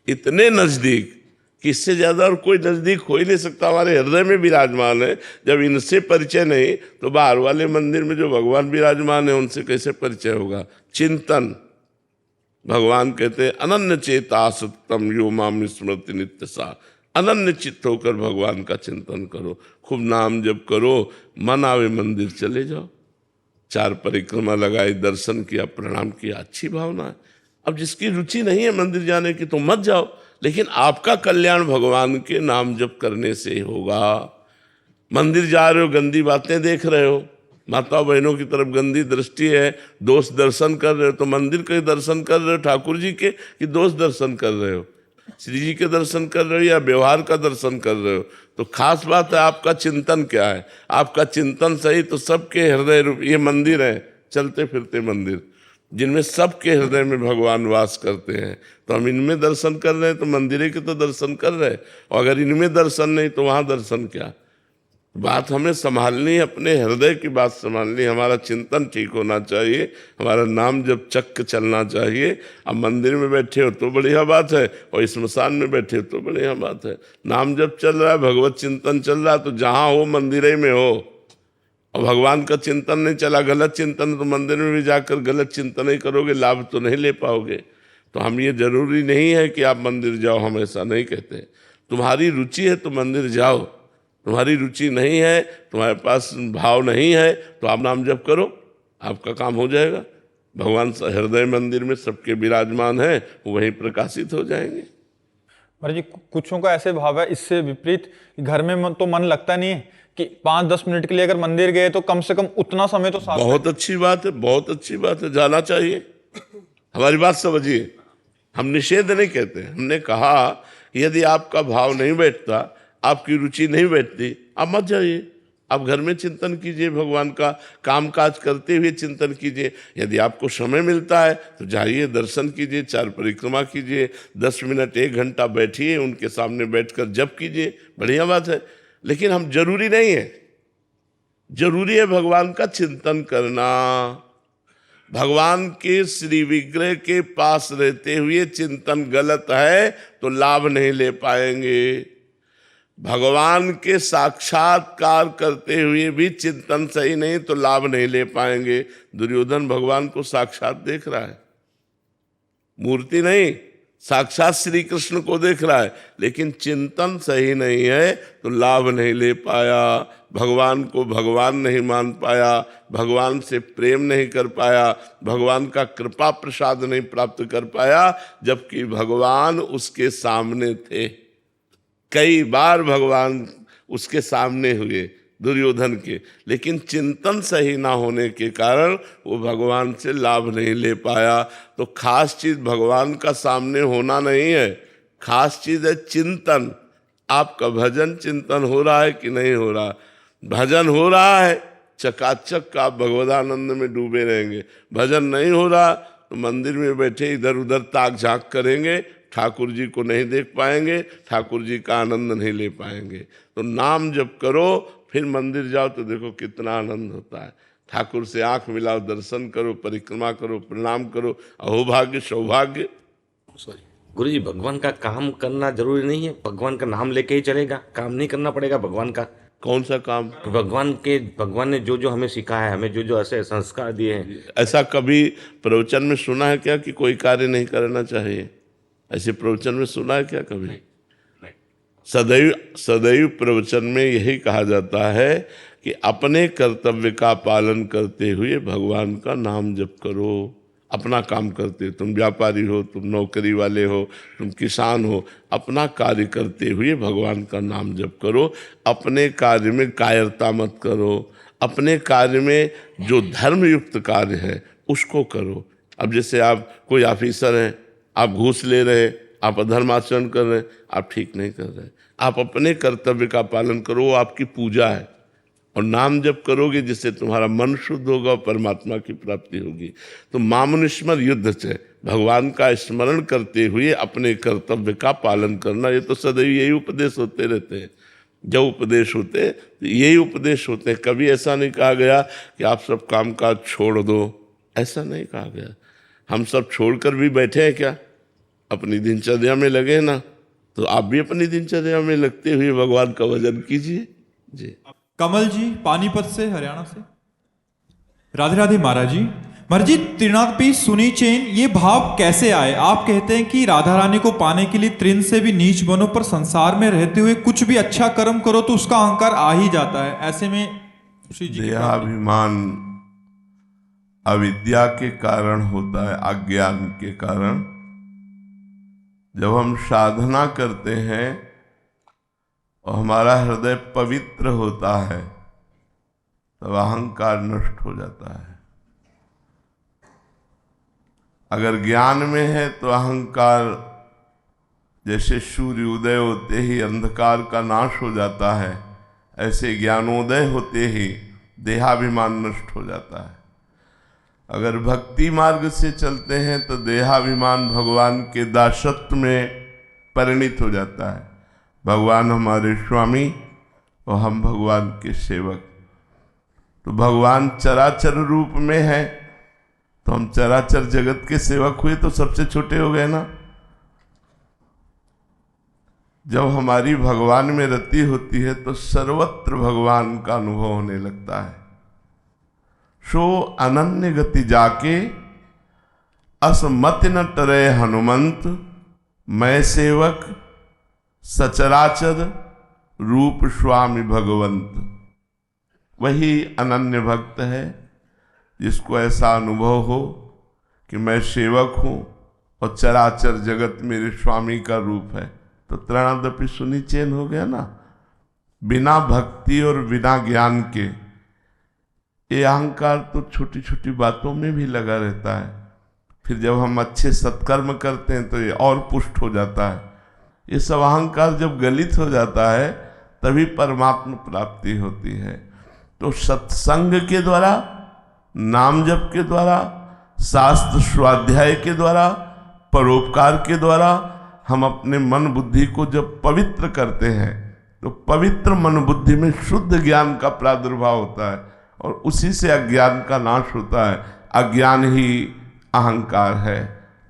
इतने नजदीक कि इससे ज्यादा और कोई नजदीक हो ही नहीं सकता। हमारे हृदय में विराजमान है। जब इनसे परिचय नहीं तो बाहर वाले मंदिर में जो भगवान विराजमान है उनसे कैसे परिचय होगा? चिंतन। भगवान कहते हैं अनन्य चेता सत्तम यो माम स्मृति नित्य सा। अनन्य चित्त होकर भगवान का चिंतन करो, खूब नाम जप करो, मन आवे मंदिर चले जाओ, 4 परिक्रमा लगाई, दर्शन किया, प्रणाम किया, अच्छी भावना है। अब जिसकी रुचि नहीं है मंदिर जाने की तो मत जाओ, लेकिन आपका कल्याण भगवान के नाम जप करने से होगा। मंदिर जा रहे हो, गंदी बातें देख रहे हो, माता बहनों की तरफ गंदी दृष्टि है, दोष दर्शन कर रहे हो, तो मंदिर के दर्शन कर रहे हो ठाकुर जी के कि दोष दर्शन कर रहे हो? श्री जी के दर्शन कर रहे हो या व्यवहार का दर्शन कर रहे हो? तो खास बात है आपका चिंतन क्या है। आपका चिंतन सही तो सबके हृदय रूप ये मंदिर है, चलते फिरते मंदिर, जिनमें सबके हृदय में भगवान वास करते हैं। तो हम इनमें दर्शन कर रहे हैं तो मंदिर के तो दर्शन कर रहे हैं, और अगर इनमें दर्शन नहीं तो वहाँ दर्शन क्या? बात हमें संभालनी है, अपने हृदय की बात संभालनी। हमारा चिंतन ठीक होना चाहिए, हमारा नाम जब चक्क चलना चाहिए। अब मंदिर में बैठे हो तो बढ़िया बात है, और स्मशान में बैठे हो तो बढ़िया बात है। नाम जब चल रहा है, भगवत चिंतन चल रहा है, तो जहाँ हो मंदिर ही में हो। और भगवान का चिंतन नहीं चला, गलत चिंतन, तो मंदिर में भी जाकर गलत चिंतन ही करोगे, लाभ तो नहीं ले पाओगे। तो हम ये जरूरी नहीं है कि आप मंदिर जाओ, हम ऐसा नहीं कहते। तुम्हारी रुचि है तो मंदिर जाओ, तुम्हारी रुचि नहीं है, तुम्हारे पास भाव नहीं है, तो आप नाम जप करो, आपका काम हो जाएगा। भगवान हृदय मंदिर में सबके विराजमान है, वहीं प्रकाशित हो जाएंगे। महाराज जी, कुछों का ऐसे भाव है इससे विपरीत, घर में तो मन लगता नहीं है कि 5-10 मिनट के लिए अगर मंदिर गए तो कम से कम उतना समय तो साथ। बहुत अच्छी बात है, बहुत अच्छी बात है, जाना चाहिए। हमारी बात समझिए, हम निषेध नहीं कहते, हमने कहा यदि आपका भाव नहीं बैठता, आपकी रुचि नहीं बैठती, आप मत जाइए। आप घर में चिंतन कीजिए, भगवान का काम काज करते हुए चिंतन कीजिए। यदि आपको समय मिलता है तो जाइए, दर्शन कीजिए, 4 परिक्रमा कीजिए, 10 मिनट 1 घंटा बैठिए, उनके सामने बैठकर जप कीजिए, बढ़िया बात है। लेकिन हम जरूरी नहीं है, जरूरी है भगवान का चिंतन करना। भगवान के श्री विग्रह के पास रहते हुए चिंतन गलत है तो लाभ नहीं ले पाएंगे। भगवान के साक्षात्कार करते हुए भी चिंतन सही नहीं तो लाभ नहीं ले पाएंगे। दुर्योधन भगवान को साक्षात देख रहा है, मूर्ति नहीं, साक्षात श्री कृष्ण को देख रहा है, लेकिन चिंतन सही नहीं है तो लाभ नहीं ले पाया, भगवान को भगवान नहीं मान पाया, भगवान से प्रेम नहीं कर पाया, भगवान का कृपा प्रसाद नहीं प्राप्त कर पाया, जबकि भगवान उसके सामने थे। कई बार भगवान उसके सामने हुए दुर्योधन के, लेकिन चिंतन सही ना होने के कारण वो भगवान से लाभ नहीं ले पाया। तो खास चीज भगवान का सामने होना नहीं है, खास चीज है चिंतन। आपका भजन चिंतन हो रहा है कि नहीं हो रहा? भजन हो रहा है, चकाचक आप भगवदानंद में डूबे रहेंगे। भजन नहीं हो रहा तो मंदिर में बैठे इधर उधर ताक झांक करेंगे, ठाकुर जी को नहीं देख पाएंगे, ठाकुर जी का आनंद नहीं ले पाएंगे। तो नाम जप करो, फिर मंदिर जाओ तो देखो कितना आनंद होता है। ठाकुर से आंख मिलाओ, दर्शन करो, परिक्रमा करो, प्रणाम करो, अहोभाग्य सौभाग्य। गुरु जी, भगवान का काम करना जरूरी नहीं है? भगवान का नाम लेके ही चलेगा, काम नहीं करना पड़ेगा भगवान का? कौन सा काम? भगवान ने जो जो हमें सिखाया है, हमें जो जो ऐसे संस्कार दिए हैं। ऐसा कभी प्रवचन में सुना है क्या कि कोई कार्य नहीं करना चाहिए? ऐसे प्रवचन में सुना है क्या कभी? सदैव सदैव प्रवचन में यही कहा जाता है कि अपने कर्तव्य का पालन करते हुए भगवान का नाम जप करो। अपना काम करते, तुम व्यापारी हो, तुम नौकरी वाले हो, तुम किसान हो, अपना कार्य करते हुए भगवान का नाम जप करो। अपने कार्य में कायरता मत करो, अपने कार्य में जो धर्मयुक्त कार्य है उसको करो। अब जैसे आप कोई ऑफिसर हैं, आप घूस ले रहे हैं, आप अधर्माचरण कर रहे हैं, आप ठीक नहीं कर रहे। आप अपने कर्तव्य का पालन करो, वो आपकी पूजा है। और नाम जप करोगे जिससे तुम्हारा मन शुद्ध होगा, परमात्मा की प्राप्ति होगी। तो मामुनिस्मर युद्ध से भगवान का स्मरण करते हुए अपने कर्तव्य का पालन करना, ये तो सदैव यही उपदेश होते रहते हैं। जब उपदेश होते तो यही उपदेश होते हैं। कभी ऐसा नहीं कहा गया कि आप सब काम काज छोड़ दो, ऐसा नहीं कहा गया। हम सब छोड़कर भी बैठे हैं क्या? अपनी दिनचर्या में लगे ना, तो आप भी अपनी दिनचर्या में लगते हुए भगवान का भजन कीजिए। जी। कमल जी पानीपत से, हरियाणा से। राधे राधे महाराज जी। महाराज जी, त्रिनाथपी सुनी चैन, ये भाव कैसे आए? आप कहते हैं कि राधा रानी को पाने के लिए तृण से भी नीच बनो, पर संसार में रहते हुए कुछ भी अच्छा कर्म करो तो उसका अहंकार आ ही जाता है। ऐसे में श्री जी देहाभिमान अविद्या के कारण होता है, अज्ञान के कारण। जब हम साधना करते हैं और हमारा हृदय पवित्र होता है तब अहंकार नष्ट हो जाता है। अगर ज्ञान में है तो अहंकार, जैसे सूर्य उदय होते ही अंधकार का नाश हो जाता है, ऐसे ज्ञानोदय होते ही देहाभिमान नष्ट हो जाता है। अगर भक्ति मार्ग से चलते हैं तो देहाभिमान भगवान के दासत्व में परिणित हो जाता है। भगवान हमारे स्वामी और हम भगवान के सेवक। तो भगवान चराचर रूप में है तो हम चराचर जगत के सेवक हुए तो सबसे छोटे हो गए ना। जब हमारी भगवान में रति होती है तो सर्वत्र भगवान का अनुभव होने लगता है। सो अनन्य गति जाके असमति न टरे हनुमंत, मैं सेवक सचराचर रूप स्वामी भगवंत। वही अनन्य भक्त है जिसको ऐसा अनुभव हो कि मैं सेवक हूँ और चराचर जगत मेरे स्वामी का रूप है। तो त्रणादपि सुनी चैन हो गया ना। बिना भक्ति और बिना ज्ञान के ये अहंकार तो छोटी छोटी बातों में भी लगा रहता है। फिर जब हम अच्छे सत्कर्म करते हैं तो ये और पुष्ट हो जाता है। ये सब अहंकार जब गलित हो जाता है तभी परमात्मा प्राप्ति होती है। तो सत्संग के द्वारा, नाम जप के द्वारा, शास्त्र स्वाध्याय के द्वारा, परोपकार के द्वारा हम अपने मन बुद्धि को जब पवित्र करते हैं तो पवित्र मन बुद्धि में शुद्ध ज्ञान का प्रादुर्भाव होता है और उसी से अज्ञान का नाश होता है। अज्ञान ही अहंकार है,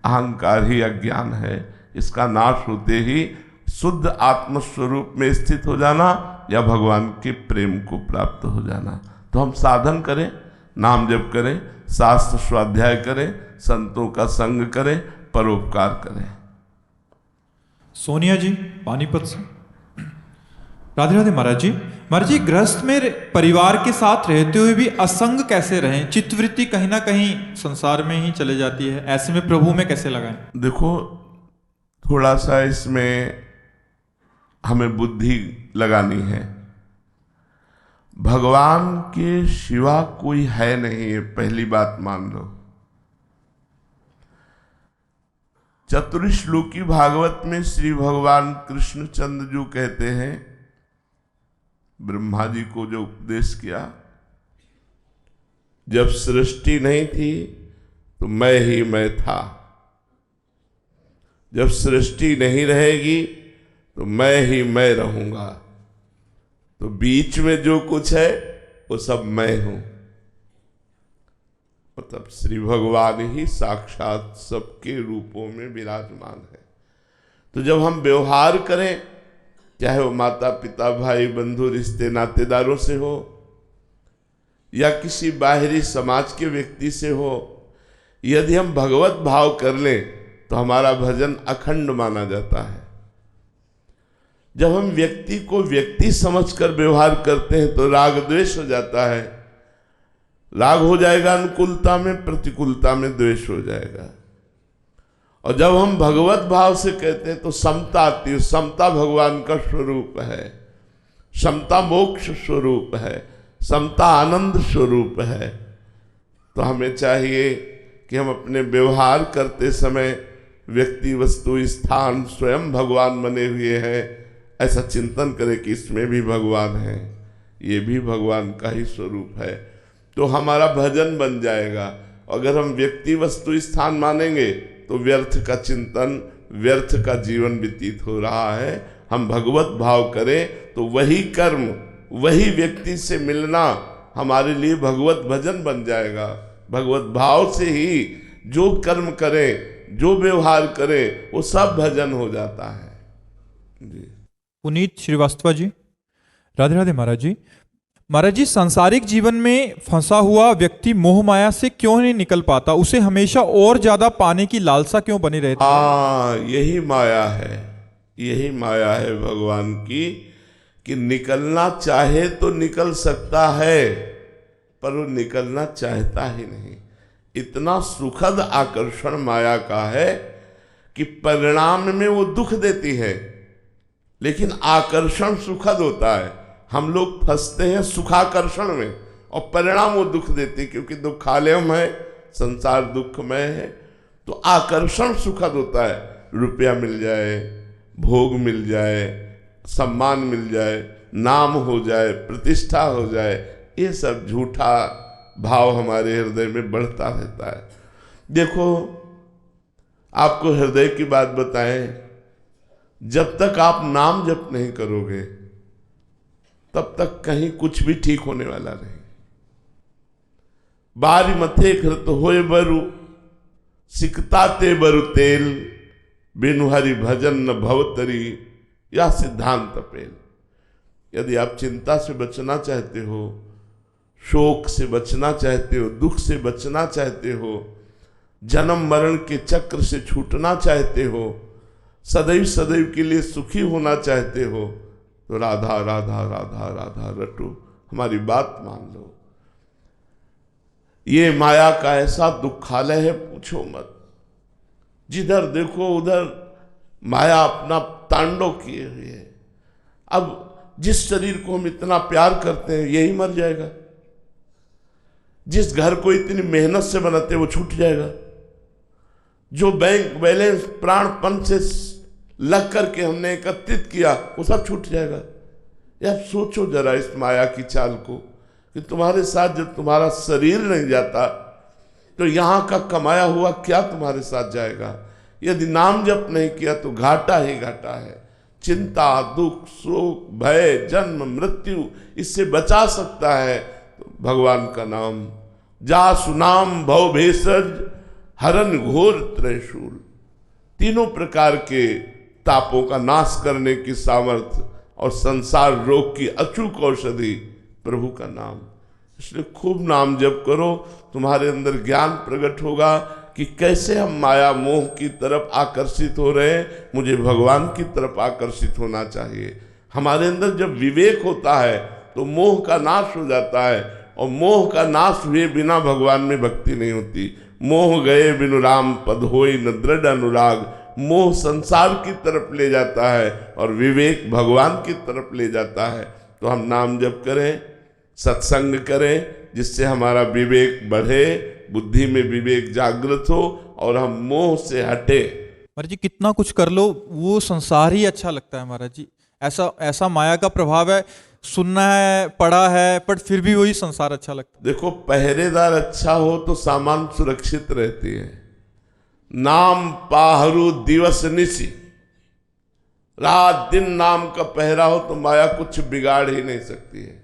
अहंकार ही अज्ञान है। इसका नाश होते ही शुद्ध आत्मस्वरूप में स्थित हो जाना या भगवान के प्रेम को प्राप्त हो जाना। तो हम साधन करें, नाम जप करें, शास्त्र स्वाध्याय करें, संतों का संग करें, परोपकार करें। सोनिया जी पानीपत से। राधे राधे महाराज जी। महाराज जी, गृहस्थ में परिवार के साथ रहते हुए भी असंग कैसे रहें? चित्तवृत्ति कहीं ना कहीं संसार में ही चले जाती है, ऐसे में प्रभु में कैसे लगाएं? देखो, थोड़ा सा इसमें हमें बुद्धि लगानी है। भगवान के सिवा कोई है नहीं, ये पहली बात मान लो। चतुर्श्लोकी भागवत में श्री भगवान कृष्णचंद्र जो कहते हैं, ब्रह्मा जी को जो उपदेश किया, जब सृष्टि नहीं थी तो मैं ही मैं था, जब सृष्टि नहीं रहेगी तो मैं ही मैं रहूंगा, तो बीच में जो कुछ है वो सब मैं हूं। मतलब श्री भगवान ही साक्षात सबके रूपों में विराजमान है। तो जब हम व्यवहार करें, चाहे वो माता पिता भाई बंधु रिश्ते नातेदारों से हो या किसी बाहरी समाज के व्यक्ति से हो, यदि हम भगवत भाव कर लें तो हमारा भजन अखंड माना जाता है। जब हम व्यक्ति को व्यक्ति समझकर व्यवहार करते हैं तो राग द्वेष हो जाता है। राग हो जाएगा अनुकूलता में, प्रतिकूलता में द्वेष हो जाएगा। और जब हम भगवत भाव से कहते हैं तो समता आती है। समता भगवान का स्वरूप है, समता मोक्ष स्वरूप है, समता आनंद स्वरूप है। तो हमें चाहिए कि हम अपने व्यवहार करते समय व्यक्ति वस्तु स्थान स्वयं भगवान बने हुए हैं, ऐसा चिंतन करें कि इसमें भी भगवान है, ये भी भगवान का ही स्वरूप है, तो हमारा भजन बन जाएगा। अगर हम व्यक्ति वस्तु स्थान मानेंगे तो व्यर्थ का चिंतन, व्यर्थ का जीवन व्यतीत हो रहा है। हम भगवत भाव करें तो वही कर्म, वही व्यक्ति से मिलना हमारे लिए भगवत भजन बन जाएगा। भगवत भाव से ही जो कर्म करें, जो व्यवहार करें, वो सब भजन हो जाता है जी। पुनीत श्रीवास्तव जी। राधे राधे महाराज जी। महाराज जी, सांसारिक जीवन में फंसा हुआ व्यक्ति मोह माया से क्यों नहीं निकल पाता? उसे हमेशा और ज्यादा पाने की लालसा क्यों बनी रहती है? हाँ, यही माया है, यही माया है भगवान की, कि निकलना चाहे तो निकल सकता है, पर वो निकलना चाहता ही नहीं। इतना सुखद आकर्षण माया का है कि परिणाम में वो दुख देती है, लेकिन आकर्षण सुखद होता है। हम लोग फंसते हैं सुखाकर्षण में और परिणाम वो दुख देती, क्योंकि दुखालयम है, संसार दुखमय है। तो आकर्षण सुखद होता है, रुपया मिल जाए, भोग मिल जाए, सम्मान मिल जाए, नाम हो जाए, प्रतिष्ठा हो जाए, ये सब झूठा भाव हमारे हृदय में बढ़ता रहता है। देखो, आपको हृदय की बात बताएं, जब तक आप नाम जप नहीं करोगे तब तक कहीं कुछ भी ठीक होने वाला नहीं। बारी मथे घृत होए बरु, सिकता ते बरु तेल, बिनु हरि भजन न भवतरी, या सिद्धांत पेल। यदि आप चिंता से बचना चाहते हो, शोक से बचना चाहते हो, दुख से बचना चाहते हो, जन्म मरण के चक्र से छूटना चाहते हो, सदैव सदैव के लिए सुखी होना चाहते हो, तो राधा राधा राधा राधा रटो, हमारी बात मान लो। ये माया का ऐसा दुखालय है, पूछो मत। जिधर देखो उधर माया अपना तांडव किए हुए है। अब जिस शरीर को हम इतना प्यार करते हैं यही मर जाएगा, जिस घर को इतनी मेहनत से बनाते हैं वो छूट जाएगा, जो बैंक बैलेंस प्राणपन से लग करके हमने एकत्रित किया वो सब छूट जाएगा। यार सोचो जरा इस माया की चाल को, कि तुम्हारे साथ जब तुम्हारा शरीर नहीं जाता तो यहाँ का कमाया हुआ क्या तुम्हारे साथ जाएगा? यदि नाम जप नहीं किया तो घाटा ही घाटा है। चिंता, दुख, शोक, भय, जन्म, मृत्यु, इससे बचा सकता है तो भगवान का नाम। जा सुनाम भव भेषज, हरन घोर त्रैशूल। तीनों प्रकार के तापों का नाश करने की सामर्थ्य और संसार रोग की अचूक औषधि प्रभु का नाम। इसलिए खूब नाम जप करो, तुम्हारे अंदर ज्ञान प्रकट होगा कि कैसे हम माया मोह की तरफ आकर्षित हो रहे हैं, मुझे भगवान की तरफ आकर्षित होना चाहिए। हमारे अंदर जब विवेक होता है तो मोह का नाश हो जाता है, और मोह का नाश हुए बिना भगवान में भक्ति नहीं होती। मोह गए बिनु राम पद होई न दृढ़ अनुराग। मोह संसार की तरफ ले जाता है और विवेक भगवान की तरफ ले जाता है। तो हम नाम जप करें, सत्संग करें, जिससे हमारा विवेक बढ़े, बुद्धि में विवेक जागृत हो और हम मोह से हटे। महाराज जी कितना कुछ कर लो, वो संसार ही अच्छा लगता है महाराज जी। ऐसा माया का प्रभाव है, सुनना है, पढ़ा है, पर फिर भी वही संसार अच्छा लगता है। देखो, पहरेदार अच्छा हो तो सामान सुरक्षित रहती है। नाम पाहरू दिवस निसी, रात दिन नाम का पहरा हो तो माया कुछ बिगाड़ ही नहीं सकती है,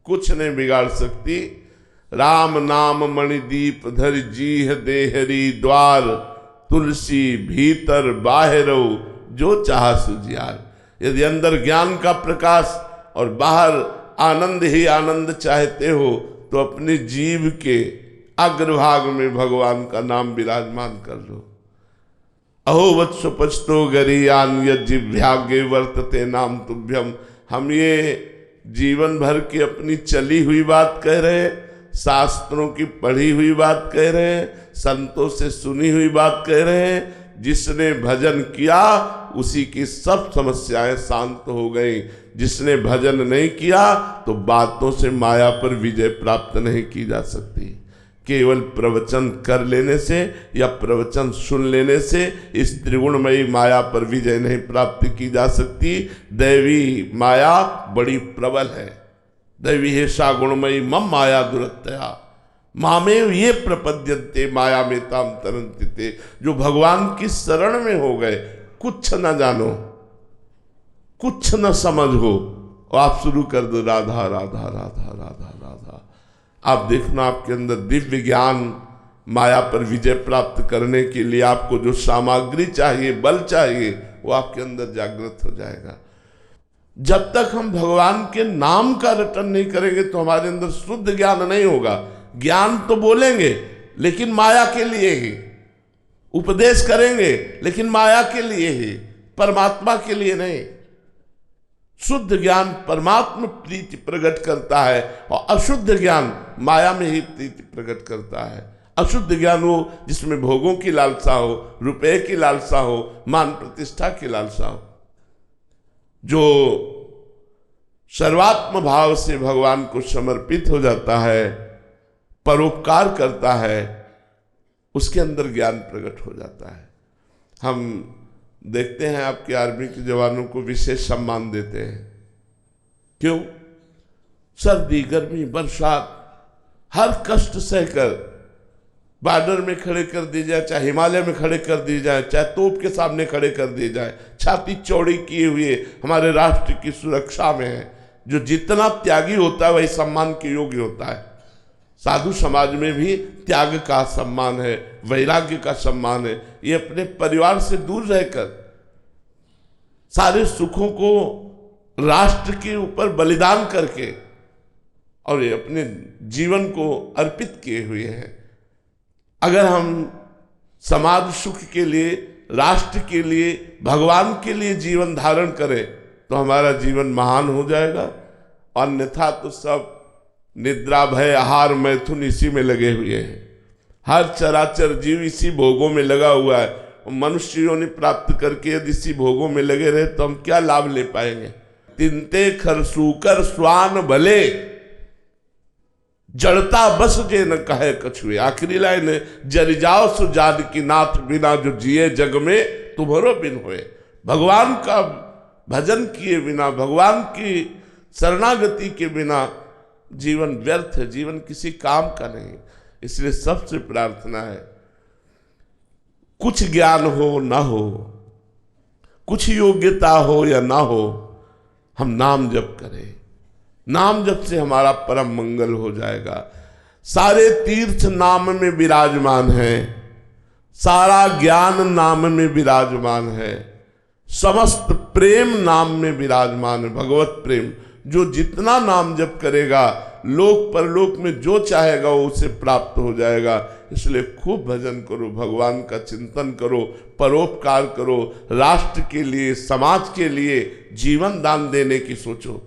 कुछ नहीं बिगाड़ सकती। राम नाम मणिदीप धर जीह देहरी द्वार, तुलसी भीतर बाहरो जो चाह सुजियार। यदि अंदर ज्ञान का प्रकाश और बाहर आनंद ही आनंद चाहते हो तो अपनी जीव के अग्रभाग में भगवान का नाम विराजमान कर लो। अहो वत्स पचतो गरियान यज्जिभ्यागे वर्तते नाम तुभ्यम। हम ये जीवन भर की अपनी चली हुई बात कह रहे हैं, शास्त्रों की पढ़ी हुई बात कह रहे हैं, संतों से सुनी हुई बात कह रहे हैं। जिसने भजन किया उसी की सब समस्याएं शांत हो गई। जिसने भजन नहीं किया तो बातों से माया पर विजय प्राप्त नहीं की जा सकती। केवल प्रवचन कर लेने से या प्रवचन सुन लेने से इस त्रिगुणमयी माया पर विजय नहीं प्राप्त की जा सकती। दैवी माया बड़ी प्रबल है। दैवी हेषा गुणमयी मम माया दुरत्या मामेव ये प्रपद्यन्ते माया में ताम तरन्ति ते। जो भगवान की शरण में हो गए, कुछ न जानो, कुछ न समझ हो, और आप शुरू कर दो राधा राधा राधा राधा राधा। आप देखना आपके अंदर दिव्य ज्ञान, माया पर विजय प्राप्त करने के लिए आपको जो सामग्री चाहिए, बल चाहिए, वो आपके अंदर जागृत हो जाएगा। जब तक हम भगवान के नाम का रटन नहीं करेंगे तो हमारे अंदर शुद्ध ज्ञान नहीं होगा। ज्ञान तो बोलेंगे लेकिन माया के लिए ही, उपदेश करेंगे लेकिन माया के लिए ही, परमात्मा के लिए नहीं। शुद्ध ज्ञान परमात्मा प्रीति प्रकट करता है और अशुद्ध ज्ञान माया में ही प्रीति प्रकट करता है। अशुद्ध ज्ञान वो जिसमें भोगों की लालसा हो, रुपए की लालसा हो, मान प्रतिष्ठा की लालसा हो। जो सर्वात्म भाव से भगवान को समर्पित हो जाता है, परोपकार करता है, उसके अंदर ज्ञान प्रकट हो जाता है। हम देखते हैं आपके आर्मी के जवानों को विशेष सम्मान देते हैं। क्यों? सर्दी, गर्मी, बरसात, हर कष्ट सहकर बॉर्डर में खड़े कर दिए जाए, चाहे हिमालय में खड़े कर दिए जाए, चाहे तोप के सामने खड़े कर दिए जाए, छाती चौड़ी किए हुए हमारे राष्ट्र की सुरक्षा में है। जो जितना त्यागी होता है वही सम्मान के योग्य होता है। साधु समाज में भी त्याग का सम्मान है, वैराग्य का सम्मान है। ये अपने परिवार से दूर रहकर सारे सुखों को राष्ट्र के ऊपर बलिदान करके और ये अपने जीवन को अर्पित किए हुए हैं। अगर हम समाज सुख के लिए, राष्ट्र के लिए, भगवान के लिए जीवन धारण करें तो हमारा जीवन महान हो जाएगा। अन्यथा तो सब निद्रा, भय, आहार, मैथुन इसी में लगे हुए हैं। हर चराचर जीव इसी भोगों में लगा हुआ है। मनुष्यों ने प्राप्त करके यदि इसी भोगों में लगे रहे तो हम क्या लाभ ले पाएंगे? तिनते खरसूकर स्वान भले, जड़ता बस जे न कहे कछुए। आखिरी लाइन है, जर जाओ सो जान की नाथ बिना जो जिए जग में तुम्हारो बिन होए। भगवान का भजन किए बिना, भगवान की शरणागति के बिना जीवन व्यर्थ है, जीवन किसी काम का नहीं। इसलिए सबसे प्रार्थना है, कुछ ज्ञान हो ना हो, कुछ योग्यता हो या ना हो, हम नाम जप करें। नाम जप से हमारा परम मंगल हो जाएगा। सारे तीर्थ नाम में विराजमान है, सारा ज्ञान नाम में विराजमान है, समस्त प्रेम नाम में विराजमान है। भगवत प्रेम जो जितना नाम जप करेगा लोक परलोक में जो चाहेगा वो उसे प्राप्त हो जाएगा। इसलिए खूब भजन करो, भगवान का चिंतन करो, परोपकार करो, राष्ट्र के लिए, समाज के लिए जीवन दान देने की सोचो।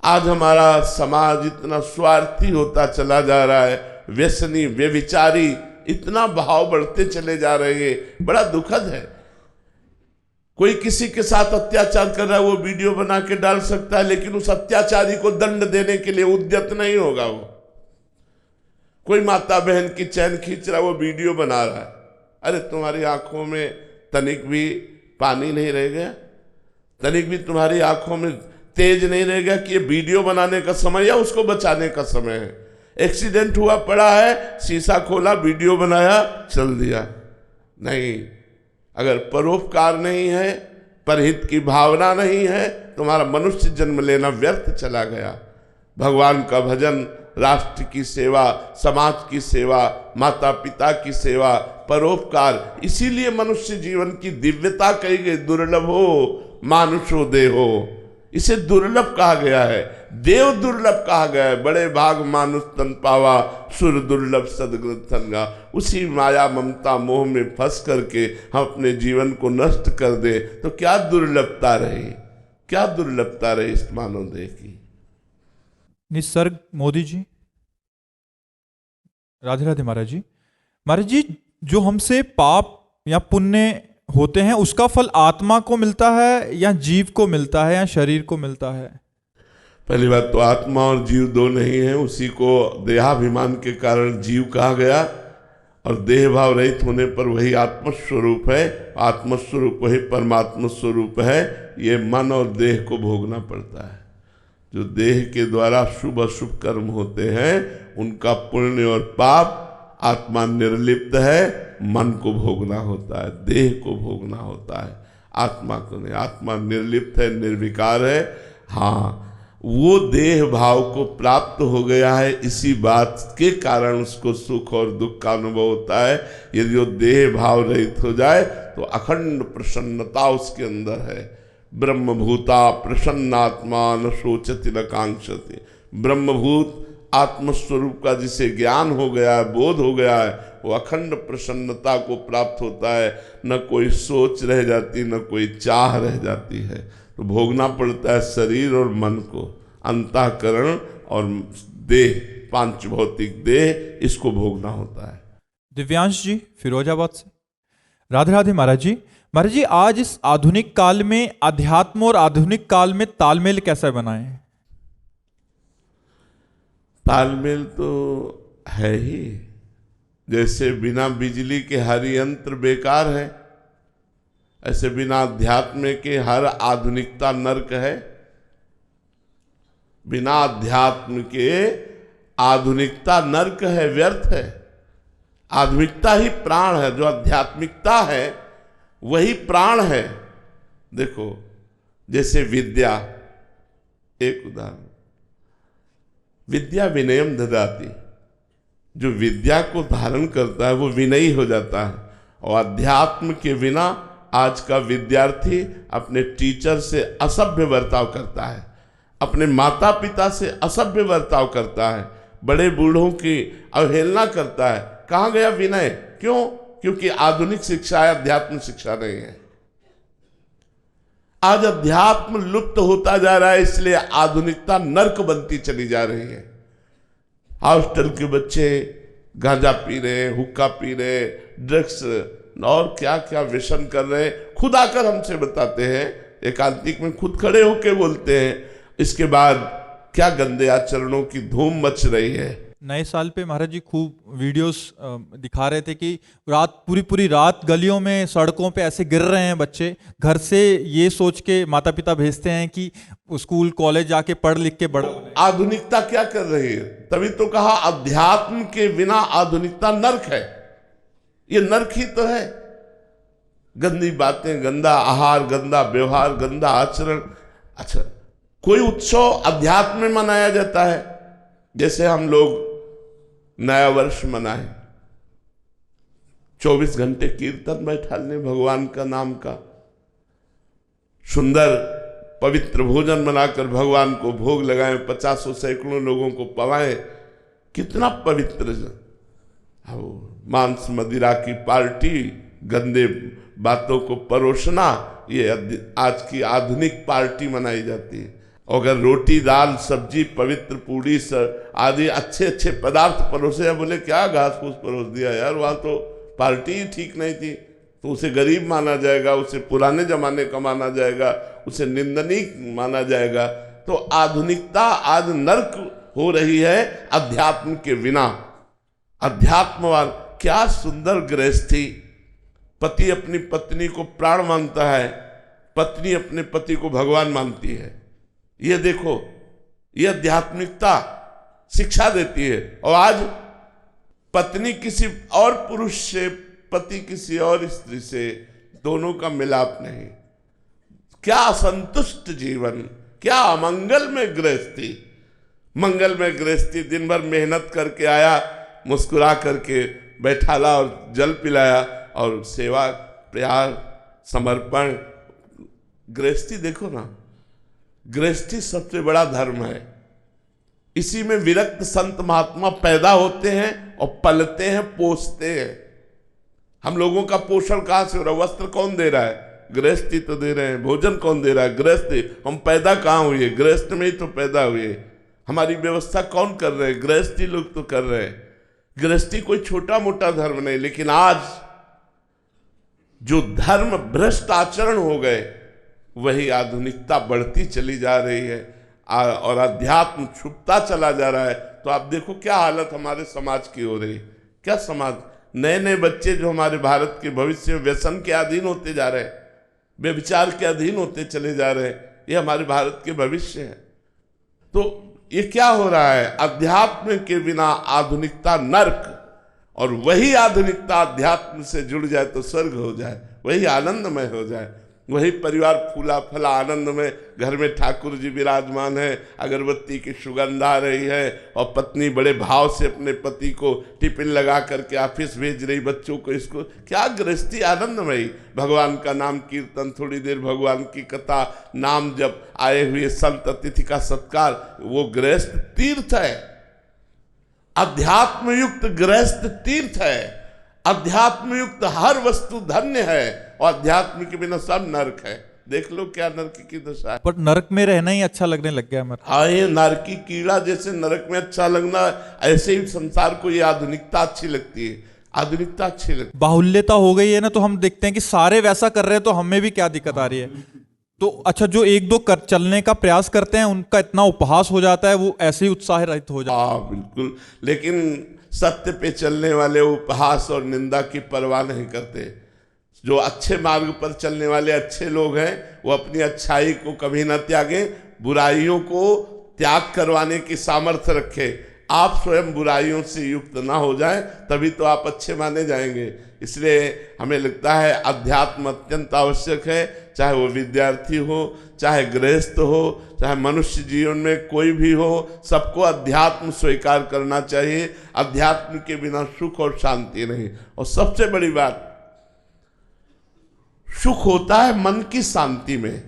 आज हमारा समाज इतना स्वार्थी होता चला जा रहा है, व्यसनी, व्यभिचारी, इतना भाव बढ़ते चले जा रहे हैं, बड़ा दुखद है। कोई किसी के साथ अत्याचार कर रहा है, वो वीडियो बना के डाल सकता है, लेकिन उस अत्याचारी को दंड देने के लिए उद्यत नहीं होगा वो। कोई माता बहन की चैन खींच रहा है, वो वीडियो बना रहा है। अरे तुम्हारी आंखों में तनिक भी पानी नहीं रह गया? तनिक भी तुम्हारी आंखों में तेज नहीं रह गया कि ये वीडियो बनाने का समय या उसको बचाने का समय है? एक्सीडेंट हुआ पड़ा है, शीशा खोला, वीडियो बनाया, चल दिया। नहीं, अगर परोपकार नहीं है, परहित की भावना नहीं है, तुम्हारा मनुष्य जन्म लेना व्यर्थ चला गया। भगवान का भजन, राष्ट्र की सेवा, समाज की सेवा, माता पिता की सेवा, परोपकार, इसीलिए मनुष्य जीवन की दिव्यता कही गई। दुर्लभो मानुषो देहो, इसे दुर्लभ कहा गया है, देव दुर्लभ कहा गया है। बड़े भाग मानुष तन पावा, सुर दुर्लभ सदगुरु संगा। उसी माया ममता मोह में फंस करके हम अपने जीवन को नष्ट कर दे तो क्या दुर्लभता रही, क्या दुर्लभता रही इस मानव देह की। निसर्ग मोदी जी, राधे राधे महाराज जी। महाराज जी, जो हमसे पाप या पुण्य होते हैं उसका फल आत्मा को मिलता है या जीव को मिलता है या शरीर को मिलता है? पहली बात तो आत्मा और जीव दो नहीं है, उसी को देहाभिमान के कारण जीव कहा गया, और देह भाव रहित होने पर वही आत्मस्वरूप है। आत्मस्वरूप वही परमात्मा स्वरूप है। ये मन और देह को भोगना पड़ता है। जो देह के द्वारा शुभ अशुभ कर्म होते हैं उनका पुण्य और पाप, आत्मा निर्लिप्त है, मन को भोगना होता है, देह को भोगना होता है, आत्मा को नहीं। आत्मा निर्लिप्त है, निर्विकार है। हाँ, वो देह भाव को प्राप्त हो गया है, इसी बात के कारण उसको सुख और दुख का अनुभव होता है। यदि वो देह भाव रहित हो जाए तो अखंड प्रसन्नता उसके अंदर है। ब्रह्मभूता प्रसन्नात्मा न शोचति न कांक्षति। ब्रह्मभूत आत्मस्वरूप का जिसे ज्ञान हो गया है, बोध हो गया है, वो अखंड प्रसन्नता को प्राप्त होता है। न कोई सोच रह जाती, न कोई चाह रह जाती है। तो भोगना पड़ता है शरीर और मन को, अंतःकरण और देह, पांच भौतिक देह, इसको भोगना होता है। दिव्यांश जी फिरोजाबाद से, राधे राधे महाराज जी। महाराज जी, आज इस आधुनिक काल में अध्यात्म और आधुनिक काल में तालमेल कैसे बनाएं? तालमेल तो है ही। जैसे बिना बिजली के हर यंत्र बेकार है, ऐसे बिना अध्यात्म के हर आधुनिकता नर्क है। बिना अध्यात्म के आधुनिकता नर्क है, व्यर्थ है। आधुनिकता ही प्राण है। जो आध्यात्मिकता है वही प्राण है। देखो, जैसे विद्या, एक उदाहरण, विद्या विनयम ददाति। जो विद्या को धारण करता है वो विनयी हो जाता है। और अध्यात्म के बिना आज का विद्यार्थी अपने टीचर से असभ्य बर्ताव करता है, अपने माता पिता से असभ्य बर्ताव करता है, बड़े बूढ़ों की अवहेलना करता है। कहाँ गया विनय? क्यों? क्योंकि आधुनिक शिक्षा है, अध्यात्म शिक्षा नहीं है। आज अध्यात्म लुप्त होता जा रहा है, इसलिए आधुनिकता नर्क बनती चली जा रही है। हॉस्टल के बच्चे गांजा पी रहे, हुक्का पी रहे, ड्रग्स और क्या क्या व्यसन कर रहे हैं। खुद आकर हमसे बताते हैं, एकांतिक में खुद खड़े होके बोलते हैं। इसके बाद क्या गंदे आचरणों की धूम मच रही है। नए साल पे महाराज जी खूब वीडियोस दिखा रहे थे कि पूरी रात गलियों में, सड़कों पे ऐसे गिर रहे हैं बच्चे। घर से ये सोच के माता पिता भेजते हैं कि स्कूल कॉलेज जाके पढ़ लिख के बड़ा। आधुनिकता क्या कर रही है? तभी तो कहा अध्यात्म के बिना आधुनिकता नर्क है। ये नर्क ही तो है। गंदी बातें, गंदा आहार, गंदा व्यवहार, गंदा आचरण। अच्छा, कोई उत्सव अध्यात्म में मनाया जाता है। जैसे हम लोग नया वर्ष मनाए, 24 घंटे कीर्तन बैठा ले भगवान का नाम का, सुंदर पवित्र भोजन बनाकर भगवान को भोग लगाएं, 50 सैकड़ों लोगों को पवाएं, कितना पवित्र। मांस मदिरा की पार्टी, गंदे बातों को परोसना, ये आज की आधुनिक पार्टी मनाई जाती है। अगर रोटी दाल सब्जी पवित्र पूड़ी आदि अच्छे अच्छे पदार्थ परोसे हैं, बोले क्या घास फूस परोस दिया यार, वहाँ तो पार्टी ही ठीक नहीं थी, तो उसे गरीब माना जाएगा, उसे पुराने जमाने का माना जाएगा, उसे निंदनीय माना जाएगा। तो आधुनिकता आज नर्क हो रही है अध्यात्म के बिना। अध्यात्मवाद, क्या सुंदर गृहस्थी, पति अपनी पत्नी को प्राण मानता है, पत्नी अपने पति को भगवान मानती है। ये देखो, ये आध्यात्मिकता शिक्षा देती है। और आज पत्नी किसी और पुरुष से, पति किसी और स्त्री से, दोनों का मिलाप नहीं। क्या असंतुष्ट जीवन, क्या अमंगल में गृहस्थी। मंगल में गृहस्थी, दिन भर मेहनत करके आया, मुस्कुरा करके बैठाला और जल पिलाया, और सेवा प्यार समर्पण। गृहस्थी देखो ना, गृहस्थी सबसे बड़ा धर्म है। इसी में विरक्त संत महात्मा पैदा होते हैं और पलते हैं, पोसते हैं। हम लोगों का पोषण कहाँ से हो रहा है? वस्त्र कौन दे रहा है? गृहस्थी तो दे रहे हैं। भोजन कौन दे रहा है? गृहस्थी। हम पैदा कहाँ हुए? गृहस्थ में ही तो पैदा हुए। हमारी व्यवस्था कौन कर रहे हैं? गृहस्थी लोग तो कर रहे हैं। गृहस्थी कोई छोटा मोटा धर्म नहीं, लेकिन आज जो धर्म भ्रष्ट आचरण हो गए, वही आधुनिकता बढ़ती चली जा रही है और अध्यात्म छुपता चला जा रहा है। तो आप देखो क्या हालत हमारे समाज की हो रही है। क्या समाज, नए नए बच्चे जो हमारे भारत के भविष्य में व्यसन के अधीन होते जा रहे हैं, व्यभिचार के अधीन होते चले जा रहे हैं, ये हमारे भारत के भविष्य है। तो ये क्या हो रहा है? अध्यात्म के बिना आधुनिकता नर्क, और वही आधुनिकता अध्यात्म से जुड़ जाए तो स्वर्ग हो जाए, वही आनंदमय हो जाए, वही परिवार फूला फला आनंद में, घर में ठाकुर जी विराजमान है, अगरबत्ती की सुगंध आ रही है, और पत्नी बड़े भाव से अपने पति को टिफिन लगा करके ऑफिस भेज रही, बच्चों को स्कूल। क्या गृहस्थी आनंदमयी। भगवान का नाम कीर्तन, थोड़ी देर भगवान की कथा, नाम जब, आए हुए संत अतिथि का सत्कार, वो गृहस्थ तीर्थ है। अध्यात्म युक्त गृहस्थ तीर्थ है। अध्यात्म युक्त हर वस्तु धन्य है, और अध्यात्म के बिना सब नरक है। देख लो क्या नरक की दशा है। पर नरक में रहना ही अच्छा लगने लग गया हमारे। हाँ, ये नरक की कीड़ा जैसे नरक में अच्छा लगना, ऐसे ही संसार को ये आधुनिकता अच्छी लगती है। आधुनिकता अच्छी लगती है। बाहुल्यता हो गई है ना, तो हम देखते हैं कि सारे वैसा कर रहे हैं, तो हमें भी क्या दिक्कत आ रही है। तो अच्छा, जो एक दो चलने का प्रयास करते हैं, उनका इतना उपहास हो जाता है, वो ऐसे ही उत्साह रहित हो जाता है। हाँ बिल्कुल, लेकिन सत्य पे चलने वाले उपहास और निंदा की परवाह नहीं करते। जो अच्छे मार्ग पर चलने वाले अच्छे लोग हैं, वो अपनी अच्छाई को कभी न त्यागें, बुराइयों को त्याग करवाने की सामर्थ्य रखें। आप स्वयं बुराइयों से युक्त ना हो जाएं, तभी तो आप अच्छे माने जाएंगे। इसलिए हमें लगता है अध्यात्म अत्यंत आवश्यक है, चाहे वो विद्यार्थी हो, चाहे गृहस्थ हो, चाहे मनुष्य जीवन में कोई भी हो, सबको अध्यात्म स्वीकार करना चाहिए। अध्यात्म के बिना सुख और शांति नहीं। और सबसे बड़ी बात, सुख होता है मन की शांति में।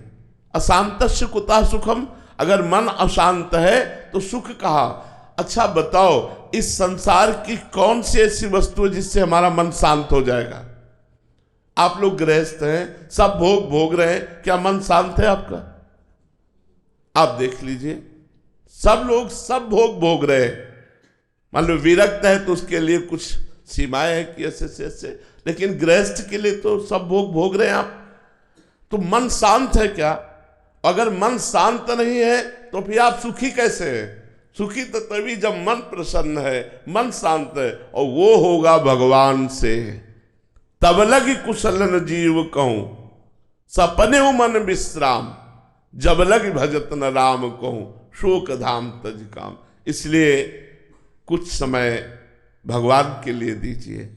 अशांतस्य कुतः सुखम। अगर मन अशांत है तो सुख कहाँ? अच्छा बताओ, इस संसार की कौन सी ऐसी वस्तु है जिससे हमारा मन शांत हो जाएगा? आप लोग गृहस्थ हैं, सब भोग भोग रहे हैं, क्या मन शांत है आपका? आप देख लीजिए, सब लोग सब भोग भोग रहे हैं। मान लो विरक्त है तो उसके लिए कुछ सीमाएं हैं कि ऐसे ऐसे, लेकिन गृहस्थ के लिए तो सब भोग भोग रहे हैं आप। तो मन शांत है क्या? अगर मन शांत नहीं है तो फिर आप सुखी कैसे हैं? सुखी तो तभी जब मन प्रसन्न है, मन शांत है, और वो होगा भगवान से। तब लगी कुशलन जीव कहूं, सपने मन विश्राम, जब लगी भजत न राम कहूं, शोक धाम तज काम। इसलिए कुछ समय भगवान के लिए दीजिए।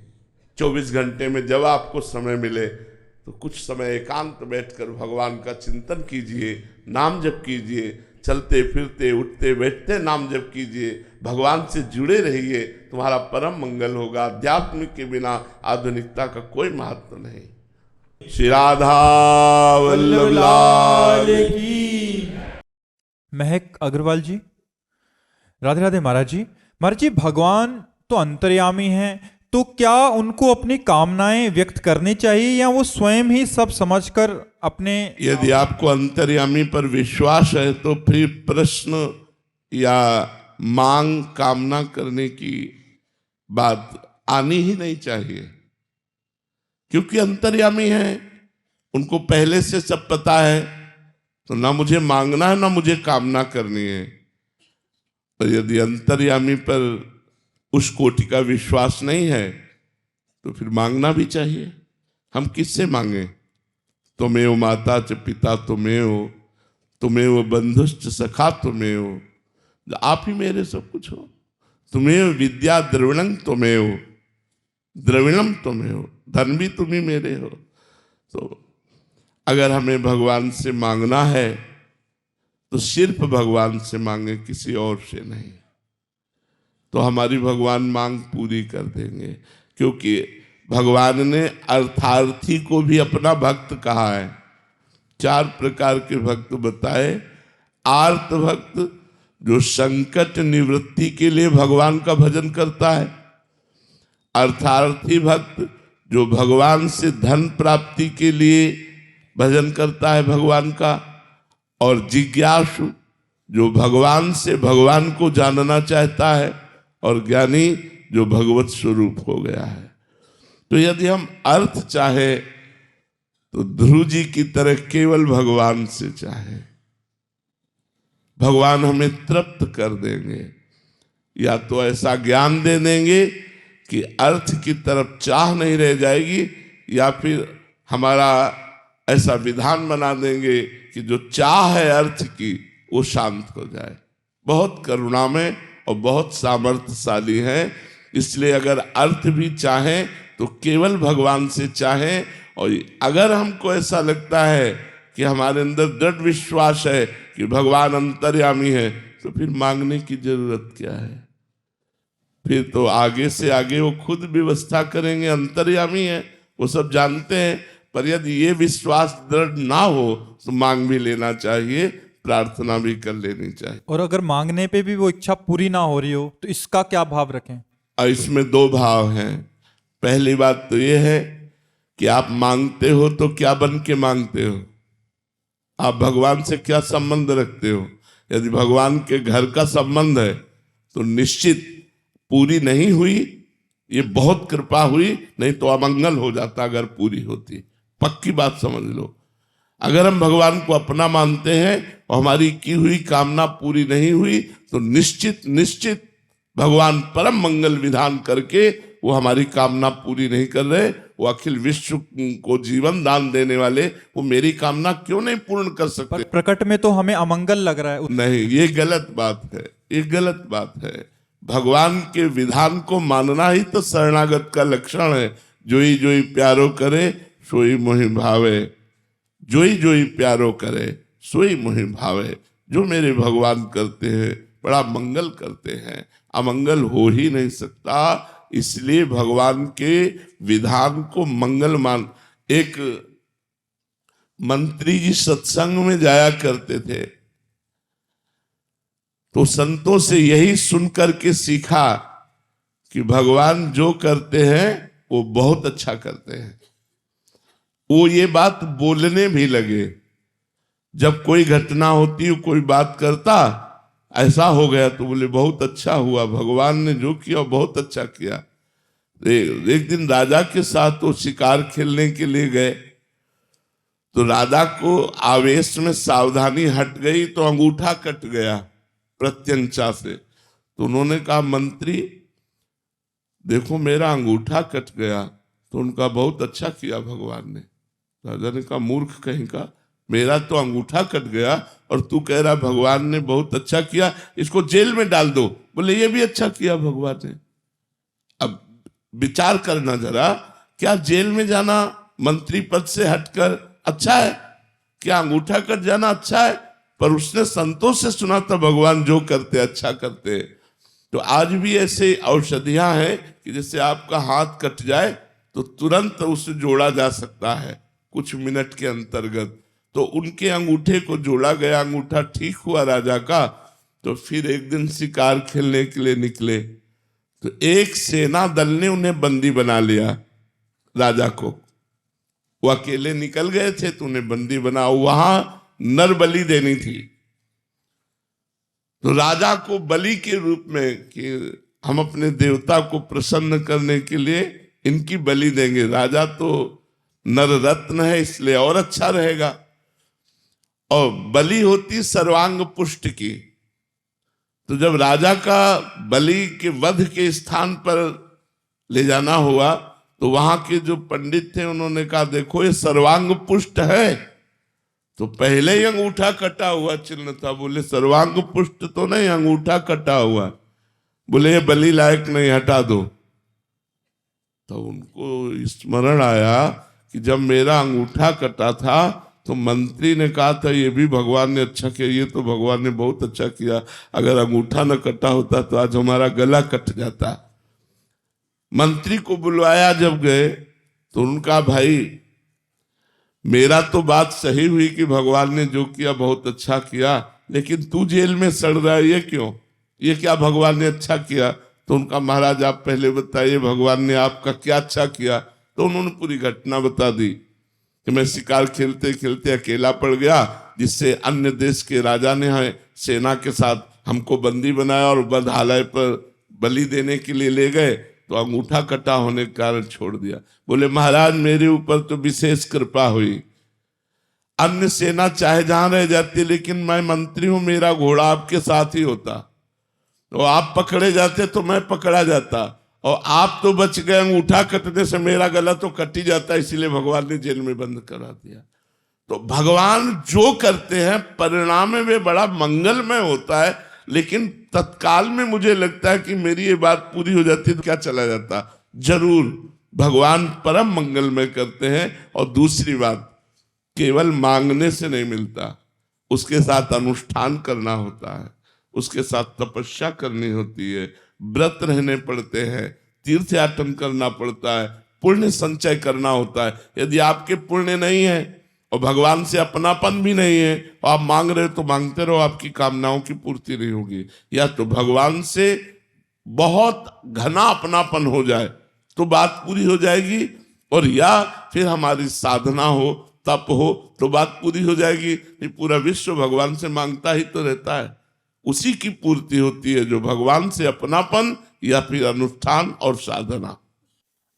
24 घंटे में जब आपको समय मिले तो कुछ समय एकांत बैठकर भगवान का चिंतन कीजिए, नाम जप कीजिए, चलते फिरते उठते बैठते नाम जप कीजिए, भगवान से जुड़े रहिए, तुम्हारा परम मंगल होगा। अध्यात्म के बिना आधुनिकता का कोई महत्व नहीं। श्री राधा वल्लभ लाल की महक अग्रवाल जी। राधे राधे महाराज जी। महाराज जी, भगवान तो अंतर्यामी हैं, तो क्या उनको अपनी कामनाएं व्यक्त करनी चाहिए या वो स्वयं ही सब समझकर अपने? यदि आपको अंतर्यामी पर विश्वास है तो फिर प्रश्न या मांग कामना करने की बात आनी ही नहीं चाहिए, क्योंकि अंतर्यामी है, उनको पहले से सब पता है, तो ना मुझे मांगना है ना मुझे कामना करनी है। तो यदि अंतर्यामी पर उस कोटि का विश्वास नहीं है तो फिर मांगना भी चाहिए। हम किससे मांगे? तुमेव माता च पिता तुमेव बंधुश्च सखा तुमेव, आप ही मेरे सब कुछ हो। तुमेव विद्या द्रविणम तुमेव, धन भी तुम ही मेरे हो। तो अगर हमें भगवान से मांगना है तो सिर्फ भगवान से मांगे, किसी और से नहीं, तो हमारी भगवान मांग पूरी कर देंगे। क्योंकि भगवान ने अर्थार्थी को भी अपना भक्त कहा है। 4 प्रकार के भक्त बताए। आर्त भक्त, जो संकट निवृत्ति के लिए भगवान का भजन करता है। अर्थार्थी भक्त, जो भगवान से धन प्राप्ति के लिए भजन करता है भगवान का। और जिज्ञासु, जो भगवान से भगवान को जानना चाहता है। और ज्ञानी, जो भगवत स्वरूप हो गया है। तो यदि हम अर्थ चाहे तो ध्रुव जी की तरह केवल भगवान से चाहे, भगवान हमें तृप्त कर देंगे। या तो ऐसा ज्ञान दे देंगे कि अर्थ की तरफ चाह नहीं रह जाएगी, या फिर हमारा ऐसा विधान बना देंगे कि जो चाह है अर्थ की वो शांत हो जाए। बहुत करुणामय और बहुत सामर्थ्यशाली है। इसलिए अगर अर्थ भी चाहें तो केवल भगवान से चाहें। और अगर हमको ऐसा लगता है कि हमारे अंदर दृढ़ विश्वास है कि भगवान अंतर्यामी है, तो फिर मांगने की जरूरत क्या है? फिर तो आगे से आगे वो खुद व्यवस्था करेंगे। अंतर्यामी है, वो सब जानते हैं। पर यदि ये विश्वास दृढ़ ना हो तो मांग भी लेना चाहिए, प्रार्थना भी कर लेनी चाहिए। और अगर मांगने पे भी वो इच्छा पूरी ना हो रही हो तो इसका क्या भाव रखें? और इसमें 2 भाव हैं। पहली बात तो ये है कि आप मांगते हो तो क्या बन के मांगते हो? आप भगवान से क्या संबंध रखते हो? यदि भगवान के घर का संबंध है तो निश्चित पूरी नहीं हुई, ये बहुत कृपा हुई, नहीं तो अमंगल हो जाता अगर पूरी होती। पक्की बात समझ लो। अगर हम भगवान को अपना मानते हैं और हमारी की हुई कामना पूरी नहीं हुई तो निश्चित भगवान परम मंगल विधान करके वो हमारी कामना पूरी नहीं कर रहे। वो अखिल विश्व को जीवन दान देने वाले, वो मेरी कामना क्यों नहीं पूर्ण कर सकते? पर प्रकट में तो हमें अमंगल लग रहा है। नहीं, ये गलत बात है, ये गलत बात है। भगवान के विधान को मानना ही तो शरणागत का लक्षण है। जोई जोई प्यारो करे सोई मोहि भावे, जोई जोई प्यारो करे सोई मोहि भावे। जो मेरे भगवान करते हैं बड़ा मंगल करते हैं, अमंगल हो ही नहीं सकता। इसलिए भगवान के विधान को मंगल मान। एक मंत्री जी सत्संग में जाया करते थे, तो संतों से यही सुनकर के सीखा कि भगवान जो करते हैं वो बहुत अच्छा करते हैं। वो ये बात बोलने भी लगे। जब कोई घटना होती, कोई बात करता, ऐसा हो गया तो बोले बहुत अच्छा हुआ, भगवान ने जो किया बहुत अच्छा किया। एक दिन राजा के साथ वो शिकार खेलने के लिए गए, तो राजा को आवेश में सावधानी हट गई तो अंगूठा कट गया प्रत्यंचा से। तो उन्होंने कहा मंत्री देखो मेरा अंगूठा कट गया। तो उनका बहुत अच्छा किया भगवान ने। राजा ने कहा मूर्ख कहीं का, मेरा तो अंगूठा कट गया और तू कह रहा भगवान ने बहुत अच्छा किया, इसको जेल में डाल दो। बोले ये भी अच्छा किया भगवान ने। अब विचार करना जरा, क्या जेल में जाना मंत्री पद से हटकर अच्छा है? क्या अंगूठा कट जाना अच्छा है? पर उसने संतों से सुना था भगवान जो करते अच्छा करते। तो आज भी ऐसे औषधियां हैं कि जैसे आपका हाथ कट जाए तो तुरंत उसे जोड़ा जा सकता है कुछ मिनट के अंतर्गत। तो तो उनके अंगूठे को जोड़ा गया, अंगूठा ठीक हुआ राजा का। तो फिर एक दिन शिकार खेलने के लिए निकले, तो एक सेना दल ने उन्हें बंदी बना लिया, राजा को। वो अकेले निकल गए थे तो उन्हें बंदी बना, वहां नर बलि देनी थी। तो राजा को बलि के रूप में कि हम अपने देवता को प्रसन्न करने के लिए इनकी बलि देंगे, राजा तो नर रत्न है इसलिए और अच्छा रहेगा। और बलि होती सर्वांग पुष्ट की। तो जब राजा का बलि के वध के स्थान पर ले जाना हुआ तो वहां के जो पंडित थे उन्होंने कहा देखो ये सर्वांग पुष्ट है। तो पहले ही अंगूठा कटा हुआ चिन्ह था। बोले सर्वांग पुष्ट तो नहीं, अंगूठा कटा हुआ। बोले ये बलि लायक नहीं, हटा दो। तो उनको स्मरण आया कि जब मेरा अंगूठा कटा था तो मंत्री ने कहा था ये भी भगवान ने अच्छा किया, ये तो भगवान ने बहुत अच्छा किया, अगर अंगूठा न कटा होता तो आज हमारा गला कट जाता। मंत्री को बुलवाया, जब गए तो उनका भाई मेरा तो बात सही हुई कि भगवान ने जो किया बहुत अच्छा किया, लेकिन तू जेल में सड़ रहा है, ये क्यों, ये क्या भगवान ने अच्छा किया? तो उनका महाराज आप पहले बताइए भगवान ने आपका क्या अच्छा किया। तो उन्होंने पूरी घटना बता दी कि मैं शिकार खेलते खेलते अकेला पड़ गया, जिससे अन्य देश के राजा ने सेना के साथ हमको बंदी बनाया और बदहालय पर बलि देने के लिए ले गए, तो अंगूठा कटा होने के कारण छोड़ दिया। बोले महाराज मेरे ऊपर तो विशेष कृपा हुई, अन्य सेना चाहे जहां रह जाती लेकिन मैं मंत्री हूं, मेरा घोड़ा आपके साथ ही होता, तो आप पकड़े जाते तो मैं पकड़ा जाता, और आप तो बच गए, अंगूठा कटने से मेरा गला तो कट ही जाता, इसीलिए भगवान ने जेल में बंद करा दिया। तो भगवान जो करते हैं परिणाम में वे बड़ा मंगलमय होता है, लेकिन तत्काल में मुझे लगता है कि मेरी ये बात पूरी हो जाती तो क्या चला जाता। जरूर भगवान परम मंगलमय करते हैं। और दूसरी बात, केवल मांगने से नहीं मिलता, उसके साथ अनुष्ठान करना होता है, उसके साथ तपस्या करनी होती है, व्रत रहने पड़ते हैं, तीर्थ याटन करना पड़ता है, पुण्य संचय करना होता है। यदि आपके पुण्य नहीं है और भगवान से अपनापन भी नहीं है और आप मांग रहे हो तो मांगते रहो, आपकी कामनाओं की पूर्ति नहीं होगी। या तो भगवान से बहुत घना अपनापन हो जाए तो बात पूरी हो जाएगी, और या फिर हमारी साधना हो, तप हो तो बात पूरी हो जाएगी। ये पूरा विश्व भगवान से मांगता ही तो रहता है, उसी की पूर्ति होती है जो भगवान से अपनापन या फिर अनुष्ठान और साधना।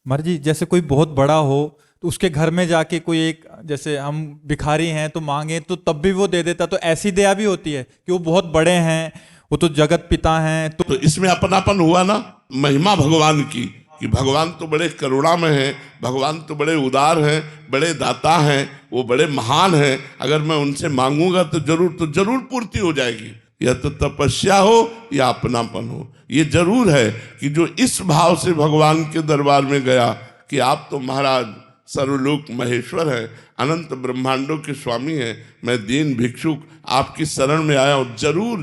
महाराज जी जैसे कोई बहुत बड़ा हो तो उसके घर में जाके कोई एक, जैसे हम भिखारी हैं तो मांगे तो तब भी वो दे देता, तो ऐसी दया भी होती है कि वो बहुत बड़े हैं, वो तो जगत पिता हैं, तो इसमें अपनापन हुआ ना। महिमा भगवान की कि भगवान तो बड़े करुणामय हैं, भगवान तो बड़े उदार हैं, बड़े दाता हैं, वो बड़े महान हैं, अगर मैं उनसे मांगूंगा तो जरूर पूर्ति हो जाएगी। या तो तपस्या हो या अपनापन हो। ये जरूर है कि जो इस भाव से भगवान के दरबार में गया कि आप तो महाराज सर्वलोक महेश्वर है, अनंत ब्रह्मांडों के स्वामी हैं, मैं दीन भिक्षुक आपकी शरण में आया हूं,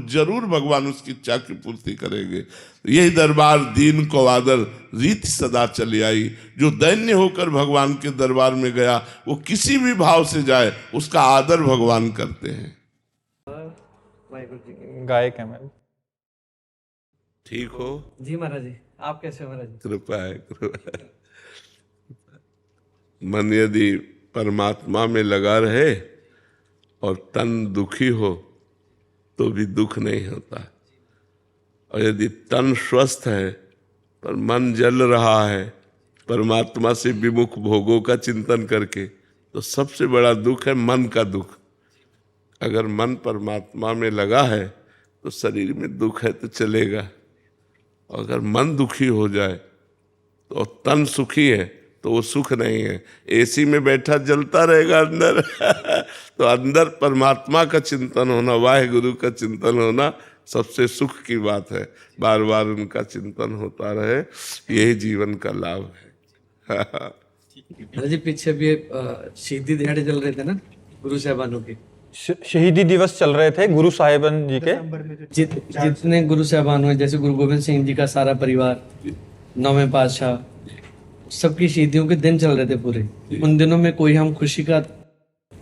जरूर भगवान उसकी इच्छा की पूर्ति करेंगे। यही दरबार दीन को आदर रीत सदा चली आई। जो दैन्य होकर भगवान के दरबार में गया वो किसी भी भाव से जाए उसका आदर भगवान करते हैं। गायक है मैं। ठीक हो जी महाराज जी, आप कैसे हो महाराज जी? कृपा है, कृपा है। मन यदि परमात्मा में लगा रहे और तन दुखी हो तो भी दुख नहीं होता, और यदि तन स्वस्थ है पर मन जल रहा है परमात्मा से विमुख भोगों का चिंतन करके, तो सबसे बड़ा दुख है मन का दुख। अगर मन परमात्मा में लगा है तो शरीर में दुख है तो चलेगा, और अगर मन दुखी हो जाए तो तन सुखी है तो वो सुख नहीं है। एसी में बैठा जलता रहेगा अंदर तो अंदर परमात्मा का चिंतन होना, वाहेगुरु का चिंतन होना सबसे सुख की बात है। बार बार उनका चिंतन होता रहे, यही जीवन का लाभ है। महाराज जी पीछे भी शहीदी दिहाड़े चल रहे थे ना गुरु साहबानों के, शहीदी दिवस चल रहे थे गुरु साहिबान जी के। जितने गुरु साहबान हुए, जैसे गुरु गोविंद सिंह जी का सारा परिवार, 9वें पातशाह, सबकी शहीदियों के दिन चल रहे थे पूरे। उन दिनों में कोई हम खुशी का